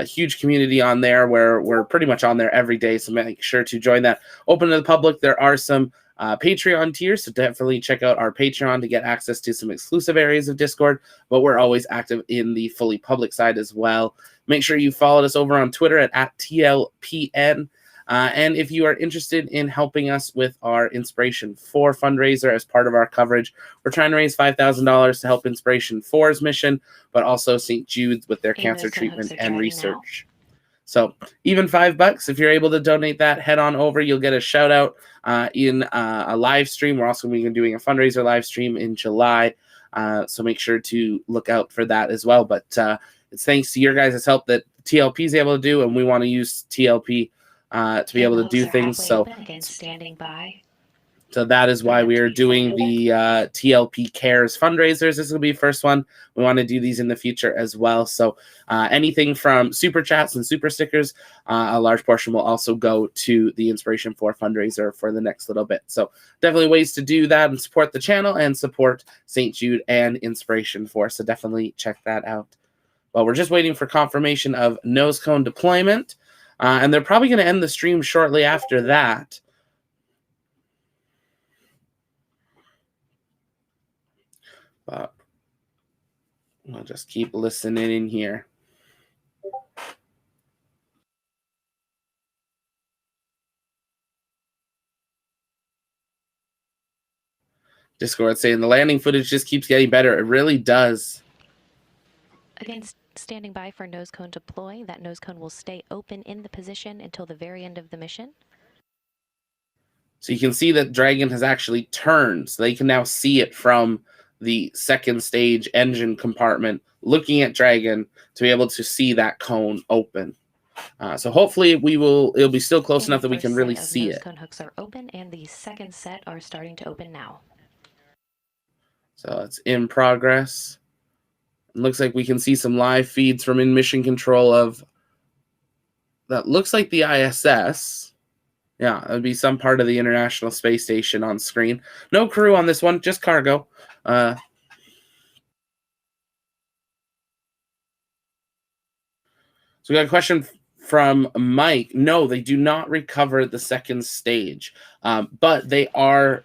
S1: Huge community on there where we're pretty much on there every day, so make sure to join that. Open to the public. There are some Patreon tiers, so definitely check out our Patreon to get access to some exclusive areas of Discord, but we're always active in the fully public side as well. Make sure you follow us over on Twitter at TLPN. And if you are interested in helping us with our Inspiration 4 fundraiser as part of our coverage, we're trying to raise $5,000 to help Inspiration 4's mission, but also St. Jude's with their cancer treatment and research. So even $5, if you're able to donate that, head on over. You'll get a shout out in a live stream. We're also going to be doing a fundraiser live stream in July. So make sure to look out for that as well. But it's thanks to your guys' help that TLP is able to do, and we want to use TLP to be able to do things. So
S9: again, standing by.
S1: So that is why we are doing the TLP Cares fundraisers. This will be the first one. We want to do these in the future as well. So anything from super chats and super stickers, a large portion will also go to the Inspiration 4 fundraiser for the next little bit. So definitely ways to do that and support the channel and support St. Jude and Inspiration 4. So definitely check that out. Well, we're just waiting for confirmation of Nosecone deployment. And they're probably going to end the stream shortly after that. But we'll just keep listening in here. Discord saying the landing footage just keeps getting better. It really does.
S9: Again, standing by for nose cone deploy. That nose cone will stay open in the position until the very end of the mission.
S1: So you can see that Dragon has actually turned. So they can now see it from the second stage engine compartment, looking at Dragon to be able to see that cone open. So hopefully it'll be still close enough that we can really see it.
S9: Cone hooks are open, and the second set are starting to open now.
S1: So it's in progress. It looks like we can see some live feeds from in mission control of that. Looks like the ISS. Yeah, it would be some part of the International Space Station on screen. No crew on this one, just cargo. So we got a question from Mike. No, they do not recover the second stage, but they are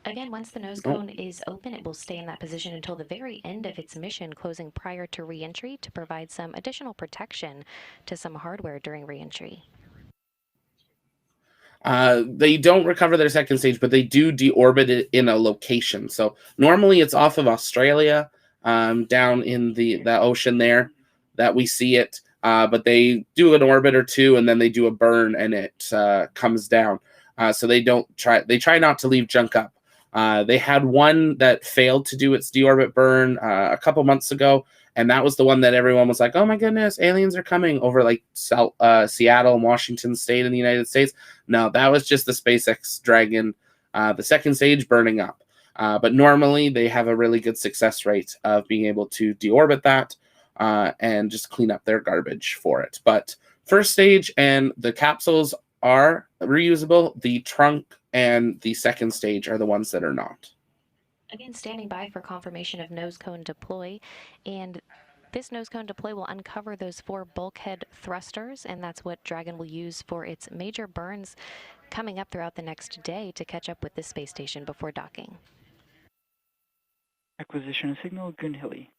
S9: Again, once the nose cone is open, it will stay in that position until the very end of its mission, closing prior to re-entry to provide some additional protection to some hardware during re-entry.
S1: They don't recover their second stage, but they do deorbit it in a location. So normally it's off of Australia, down in the ocean there that we see it. But they do an orbit or two, and then they do a burn, and it comes down. So they try not to leave junk up. They had one that failed to do its deorbit burn a couple months ago, and that was the one that everyone was like, "Oh my goodness, aliens are coming," over like Seattle and Washington State in the United States. No, that was just the SpaceX Dragon, the second stage burning up. But normally they have a really good success rate of being able to deorbit that and just clean up their garbage for it. But first stage and the capsules are reusable. The trunk and the second stage are the ones that are not.
S9: Again, standing by for confirmation of nose cone deploy, and this nose cone deploy will uncover those 4 bulkhead thrusters, and that's what Dragon will use for its major burns coming up throughout the next day to catch up with the space station before docking.
S12: Acquisition signal, Gunhilly.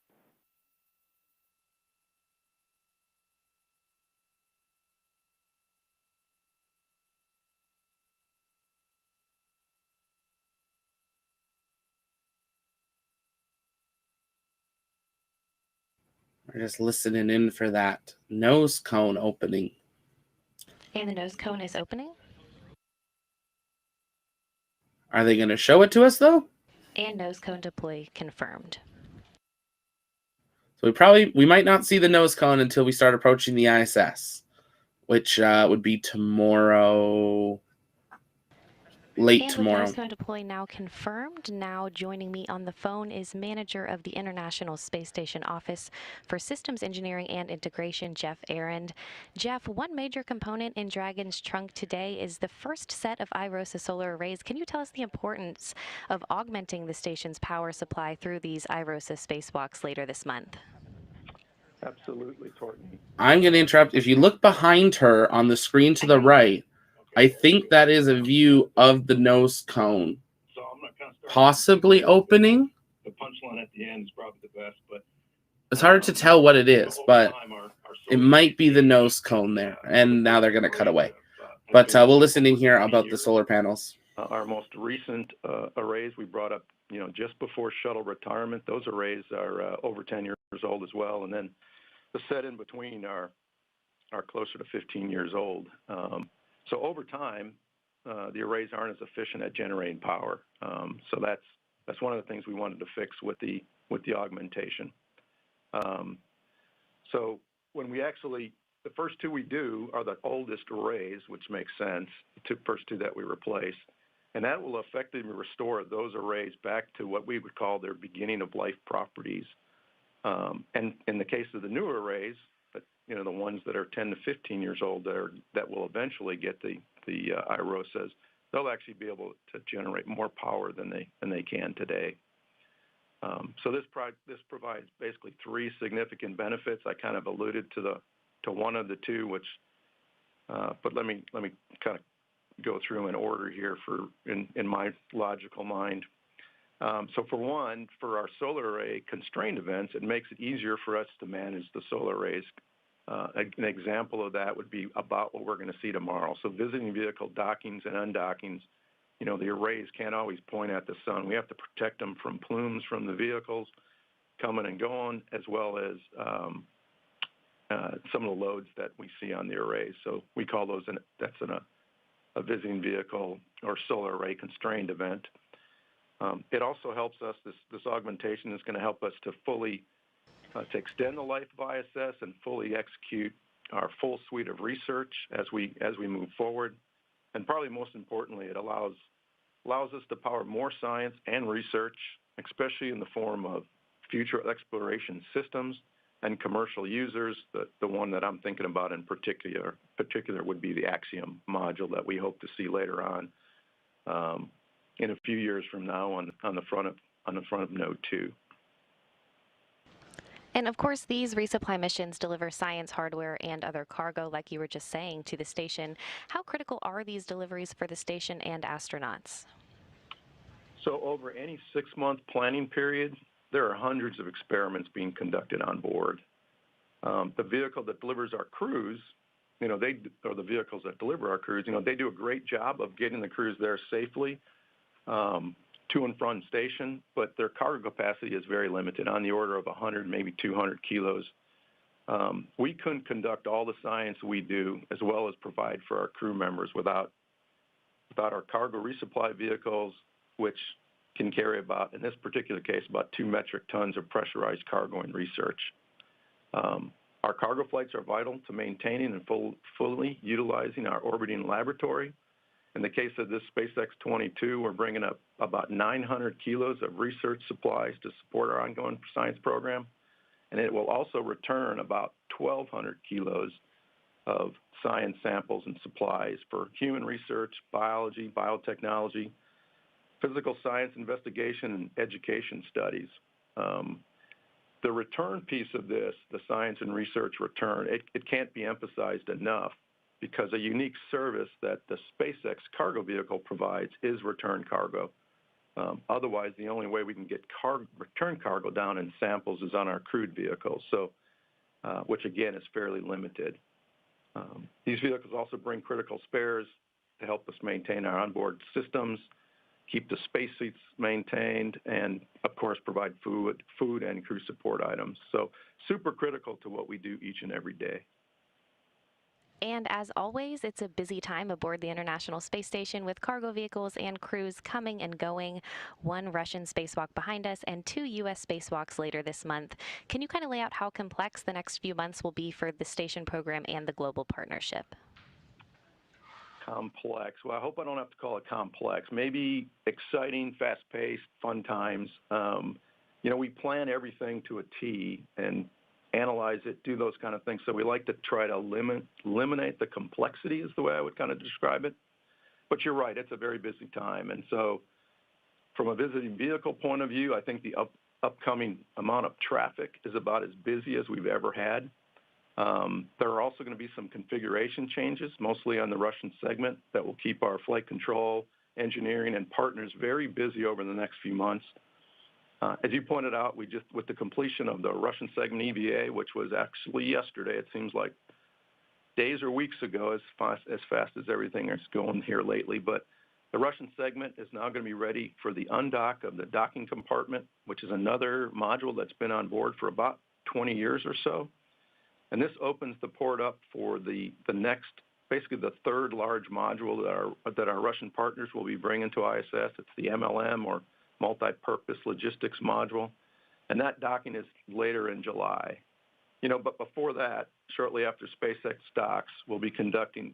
S1: We're just listening in for that nose cone opening.
S9: And the nose cone is opening.
S1: Are they going to show it to us, though?
S9: And nose cone deploy confirmed.
S1: So we might not see the nose cone until we start approaching the ISS, which would be tomorrow. Late tomorrow.
S9: And with nose cone deploy now confirmed, now joining me on the phone is manager of the International Space Station Office for Systems Engineering and Integration, Jeff Arend. Jeff, one major component in Dragon's trunk today is the first set of IROSA solar arrays. Can you tell us the importance of augmenting the station's power supply through these IROSA spacewalks later this month?
S10: Absolutely, Courtney.
S1: I'm going to interrupt. If you look behind her on the screen to the right, I think that is a view of the nose cone, possibly opening.
S10: The punchline at the end is probably the best, but
S1: it's hard to tell what it is, but it might be the nose cone there. And now they're going to cut away. But we'll listen in here about the solar panels.
S10: Our most recent arrays we brought up, just before shuttle retirement. Those arrays are over 10 years old as well, and then the set in between are closer to 15 years old. So over time, the arrays aren't as efficient at generating power. So that's one of the things we wanted to fix with the augmentation. So when we the first 2 we do are the oldest arrays, which makes sense. The first 2 that we replace, and that will effectively restore those arrays back to what we would call their beginning of life properties. And in the case of the newer arrays, the ones that are 10 to 15 years old that will eventually get the IROSAs, they'll actually be able to generate more power than they can today. So this provides basically 3 significant benefits. I kind of alluded to one of the 2, which, but let me kind of go through in order here in my logical mind. So for one, for our solar array constrained events, it makes it easier for us to manage the solar arrays. An example of that would be about what we're going to see tomorrow. So visiting vehicle dockings and undockings, the arrays can't always point at the sun. We have to protect them from plumes from the vehicles coming and going, as well as some of the loads that we see on the arrays. So we call those a visiting vehicle or solar array constrained event. It also helps us, this augmentation is going to help us to fully to extend the life of ISS and fully execute our full suite of research as we move forward. And probably most importantly, it allows us to power more science and research, especially in the form of future exploration systems and commercial users. The one that I'm thinking about in particular would be the Axiom module that we hope to see later on in a few years from now on the front of Node 2.
S9: And of course, these resupply missions deliver science, hardware, and other cargo, like you were just saying, to the station. How critical are these deliveries for the station and astronauts?
S10: So over any 6-month planning period, there are hundreds of experiments being conducted on board. The vehicle that delivers our crews, or the vehicles that deliver our crews, they do a great job of getting the crews there safely to and from station, but their cargo capacity is very limited, on the order of 100, maybe 200 kilos. We couldn't conduct all the science we do, as well as provide for our crew members, without our cargo resupply vehicles, which can carry about, in this particular case, about 2 metric tons of pressurized cargo and research. Our cargo flights are vital to maintaining and fully utilizing our orbiting laboratory. In the case of this SpaceX-22, we're bringing up about 900 kilos of research supplies to support our ongoing science program, and it will also return about 1,200 kilos of science samples and supplies for human research, biology, biotechnology, physical science investigation, and education studies. The return piece of this, the science and research return, it can't be emphasized enough, because a unique service that the SpaceX cargo vehicle provides is return cargo. Otherwise, the only way we can get return cargo down in samples is on our crewed vehicles, so which again is fairly limited. These vehicles also bring critical spares to help us maintain our onboard systems, keep the spacesuits maintained, and of course provide food and crew support items. So super critical to what we do each and every day.
S9: And as always, it's a busy time aboard the International Space Station, with cargo vehicles and crews coming and going. 1 Russian spacewalk behind us and 2 U.S. spacewalks later this month. Can you kind of lay out how complex the next few months will be for the station program and the global partnership?
S10: Complex. Well, I hope I don't have to call it complex. Maybe exciting, fast-paced, fun times. We plan everything to a T and analyze it, do those kind of things. So we like to try to eliminate the complexity, is the way I would kind of describe it. But you're right, it's a very busy time. And so from a visiting vehicle point of view, I think the upcoming amount of traffic is about as busy as we've ever had. There are also going to be some configuration changes, mostly on the Russian segment, that will keep our flight control, engineering, and partners very busy over the next few months. As you pointed out, with the completion of the Russian segment EVA, which was actually yesterday, it seems like days or weeks ago, as fast as everything is going here lately. But the Russian segment is now going to be ready for the undock of the docking compartment, which is another module that's been on board for about 20 years or so. And this opens the port up for the next, basically the 3rd large module that our Russian partners will be bringing to ISS. It's the MLM, or Multi-Purpose Logistics Module, and that docking is later in July. But before that, shortly after SpaceX docks, we'll be conducting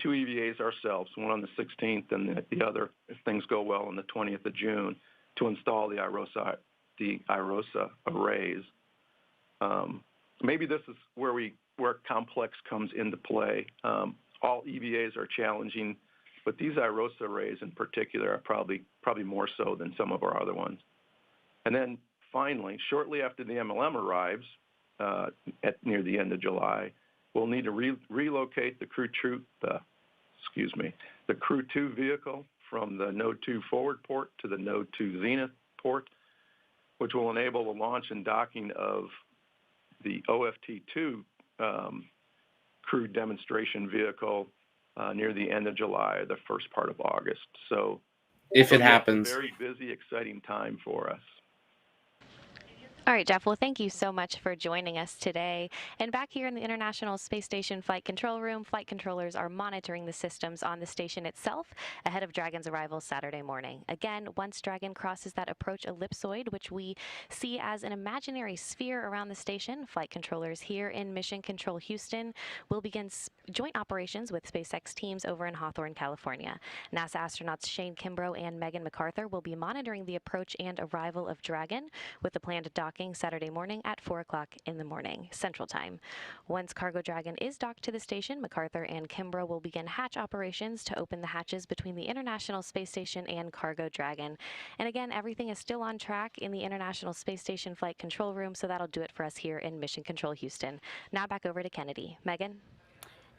S10: 2 EVAs ourselves, one on the 16th and the other, if things go well, on the 20th of June, to install the IROSA arrays. Maybe this is where complex comes into play. All EVAs are challenging, but these IROSA arrays in particular are probably more so than some of our other ones. And then finally, shortly after the MLM arrives, near the end of July, we'll need to relocate the Crew 2 vehicle from the Node 2 forward port to the Node 2 Zenith port, which will enable the launch and docking of the OFT-2 crew demonstration vehicle near the end of July, the first part of August. So
S1: if it happens.
S10: It's a very busy, exciting time for us.
S9: All right, Jeff. Well, thank you so much for joining us today. And back here in the International Space Station Flight Control Room, flight controllers are monitoring the systems on the station itself ahead of Dragon's arrival Saturday morning. Again, once Dragon crosses that approach ellipsoid, which we see as an imaginary sphere around the station, flight controllers here in Mission Control Houston will begin joint operations with SpaceX teams over in Hawthorne, California. NASA astronauts Shane Kimbrough and Megan MacArthur will be monitoring the approach and arrival of Dragon, with the planned docking Saturday morning at 4 o'clock in the morning, Central Time. Once Cargo Dragon is docked to the station, MacArthur and Kimbrough will begin hatch operations to open the hatches between the International Space Station and Cargo Dragon. And again, everything is still on track in the International Space Station Flight Control Room, so that'll do it for us here in Mission Control Houston. Now back over to Kennedy. Megan?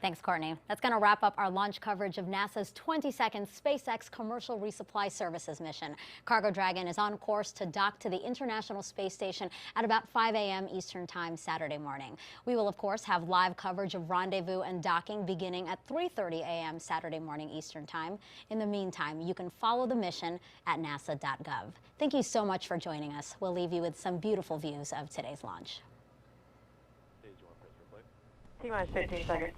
S3: Thanks, Courtney. That's going to wrap up our launch coverage of NASA's 22nd SpaceX Commercial Resupply Services mission. Cargo Dragon is on course to dock to the International Space Station at about 5 a.m. Eastern Time Saturday morning. We will, of course, have live coverage of rendezvous and docking beginning at 3:30 a.m. Saturday morning Eastern Time. In the meantime, you can follow the mission at nasa.gov. Thank you so much for joining us. We'll leave you with some beautiful views of today's launch.
S11: T-minus 15 seconds.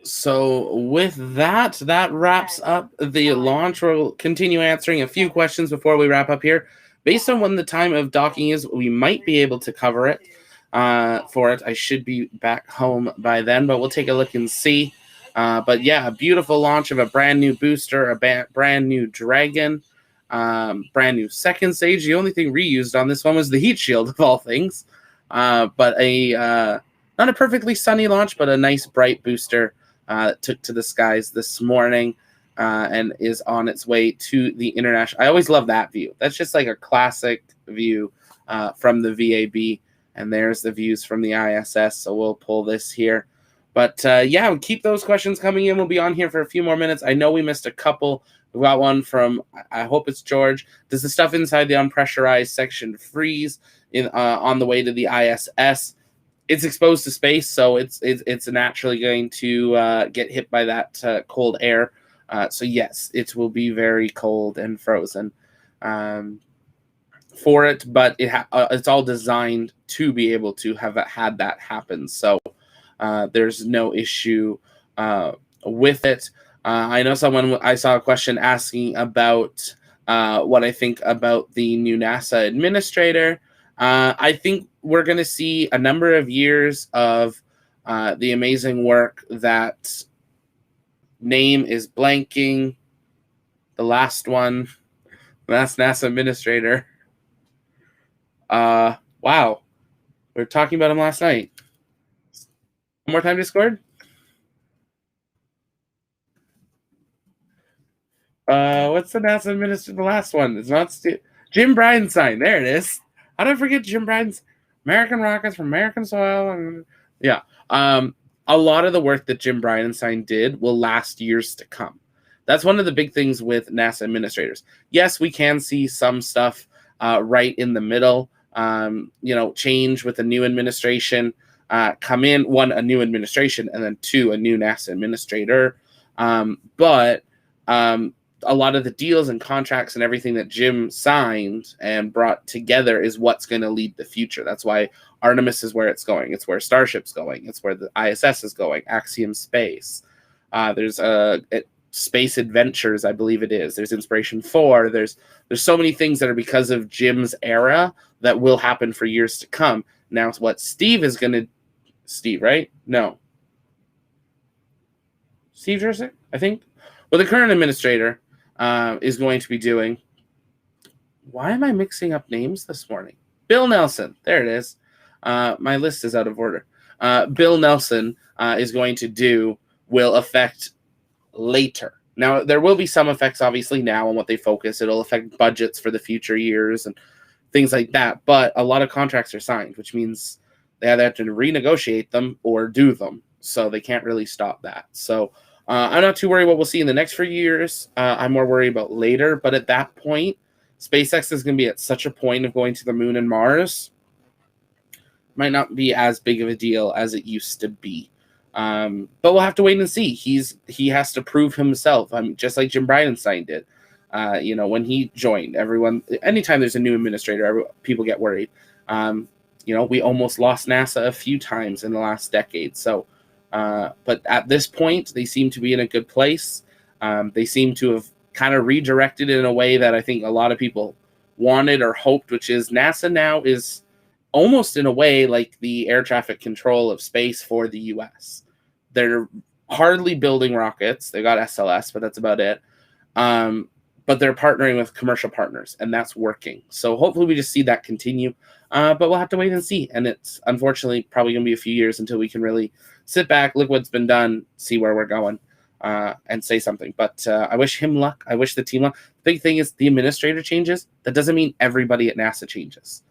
S1: So with that wraps up the launch. We'll continue answering a few questions before we wrap up here. Based on when the time of docking is, we might be able to cover it. For it, I should be back home by then, but we'll take a look and see. But yeah, a beautiful launch of a brand new booster, a brand new Dragon, brand new second stage. The only thing reused on this one was the heat shield of all things. But not a perfectly sunny launch, but a nice bright booster took to the skies this morning and is on its way to the international. I always love that view. That's just like a classic view from the VAB. And there's the views from the ISS. So we'll pull this here. But yeah, we'll keep those questions coming in. We'll be on here for a few more minutes. I know we missed a couple. We got one from, I hope it's George. Does the stuff inside the unpressurized section freeze on the way to the ISS? It's exposed to space, so it's naturally going to get hit by that cold air. So yes, it will be very cold and frozen for it, but it's all designed to be able to have had that happen. So there's no issue with it. I know I saw a question asking about what I think about the new NASA administrator. I think we're going to see a number of years of the amazing work that name is blanking. The last NASA administrator. Wow. We were talking about him last night. One more time, Discord. What's the NASA administrator? The last one. It's not Jim Bridenstine. There it is. How did I forget Jim Bridenstine? American rockets from American soil. And yeah. A lot of the work that Jim Bridenstine did will last years to come. That's one of the big things with NASA administrators. Yes, we can see some stuff right in the middle. Change with a new administration. Come in, one, a new administration, and then two, a new NASA administrator. But a lot of the deals and contracts and everything that Jim signed and brought together is what's going to lead the future. That's why Artemis is where it's going. It's where Starship's going. It's where the ISS is going. Axiom Space. There's Space Adventures, I believe it is. There's Inspiration 4. There's so many things that are because of Jim's era that will happen for years to come. Now, it's what Steve is going to... Steve, right? No. Steve Jurczyk, I think. Well, the current administrator is going to be doing... Why am I mixing up names this morning? Bill Nelson. There it is. My list is out of order. Bill Nelson is going to will affect later. Now, there will be some effects, obviously, now on what they focus. It'll affect budgets for the future years and things like that. But a lot of contracts are signed, which means they either have to renegotiate them or do them. So they can't really stop that. So I'm not too worried what we'll see in the next few years. I'm more worried about later. But at that point, SpaceX is going to be at such a point of going to the moon and Mars. Might not be as big of a deal as it used to be. But we'll have to wait and see. He has to prove himself. Just like Jim Bridenstine did. When he joined, anytime there's a new administrator, people get worried. We almost lost NASA a few times in the last decade. So, but at this point, they seem to be in a good place. They seem to have kind of redirected it in a way that I think a lot of people wanted or hoped, which is NASA now is almost in a way like the air traffic control of space for the U.S. They're hardly building rockets. They got SLS, but that's about it. But they're partnering with commercial partners, and that's working. So hopefully we just see that continue. But we'll have to wait and see. And it's unfortunately probably going to be a few years until we can really sit back, look what's been done, see where we're going, and say something. But I wish him luck. I wish the team luck. The big thing is the administrator changes. That doesn't mean everybody at NASA changes.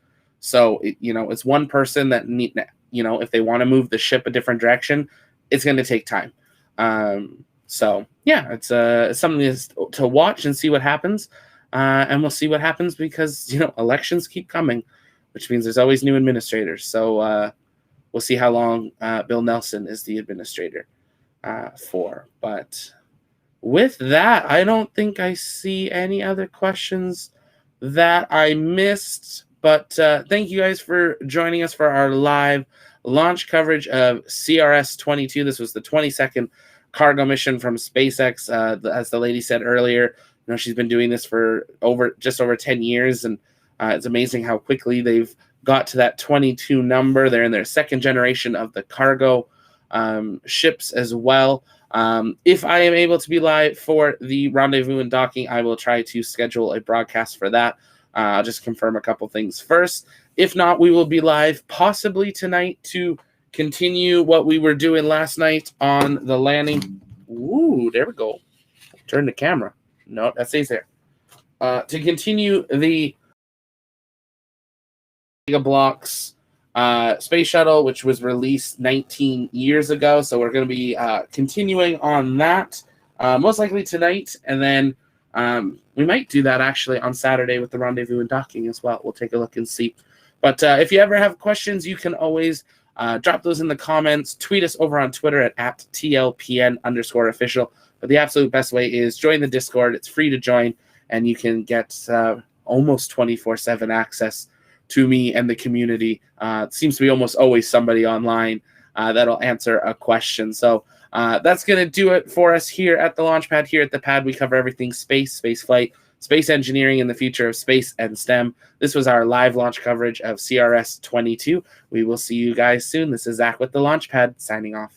S1: So, it's one person that if they want to move the ship a different direction, it's going to take time. So yeah, it's something to watch and see what happens. And we'll see what happens because, elections keep coming, which means there's always new administrators. So we'll see how long Bill Nelson is the administrator for. But with that, I don't think I see any other questions that I missed. But thank you guys for joining us for our live launch coverage of CRS-22. This was the 22nd cargo mission from SpaceX. As the lady said earlier, she's been doing this for just over 10 years, and it's amazing how quickly they've got to that 22 number. They're in their second generation of the cargo ships as well. If I am able to be live for the rendezvous and docking, I will try to schedule a broadcast for that. I'll just confirm a couple things first. If not, we will be live possibly tonight to continue what we were doing last night on the landing. Ooh, there we go. Turn the camera. No, that stays there. To continue the Blocks space shuttle, which was released 19 years ago. So we're going to be continuing on that most likely tonight. And then we might do that actually on Saturday with the rendezvous and docking as well. We'll take a look and see. But if you ever have questions, you can always drop those in the comments. Tweet us over on Twitter at @TLPN_official. But the absolute best way is join the Discord. It's free to join, and you can get almost 24/7 access to me and the community. It seems to be almost always somebody online that'll answer a question. So that's going to do it for us here at the launch pad. Here at the pad, we cover everything space flight, space engineering, and the future of space and STEM. This was our live launch coverage of CRS-22. We will see you guys soon. This is Zach with the launch pad signing off.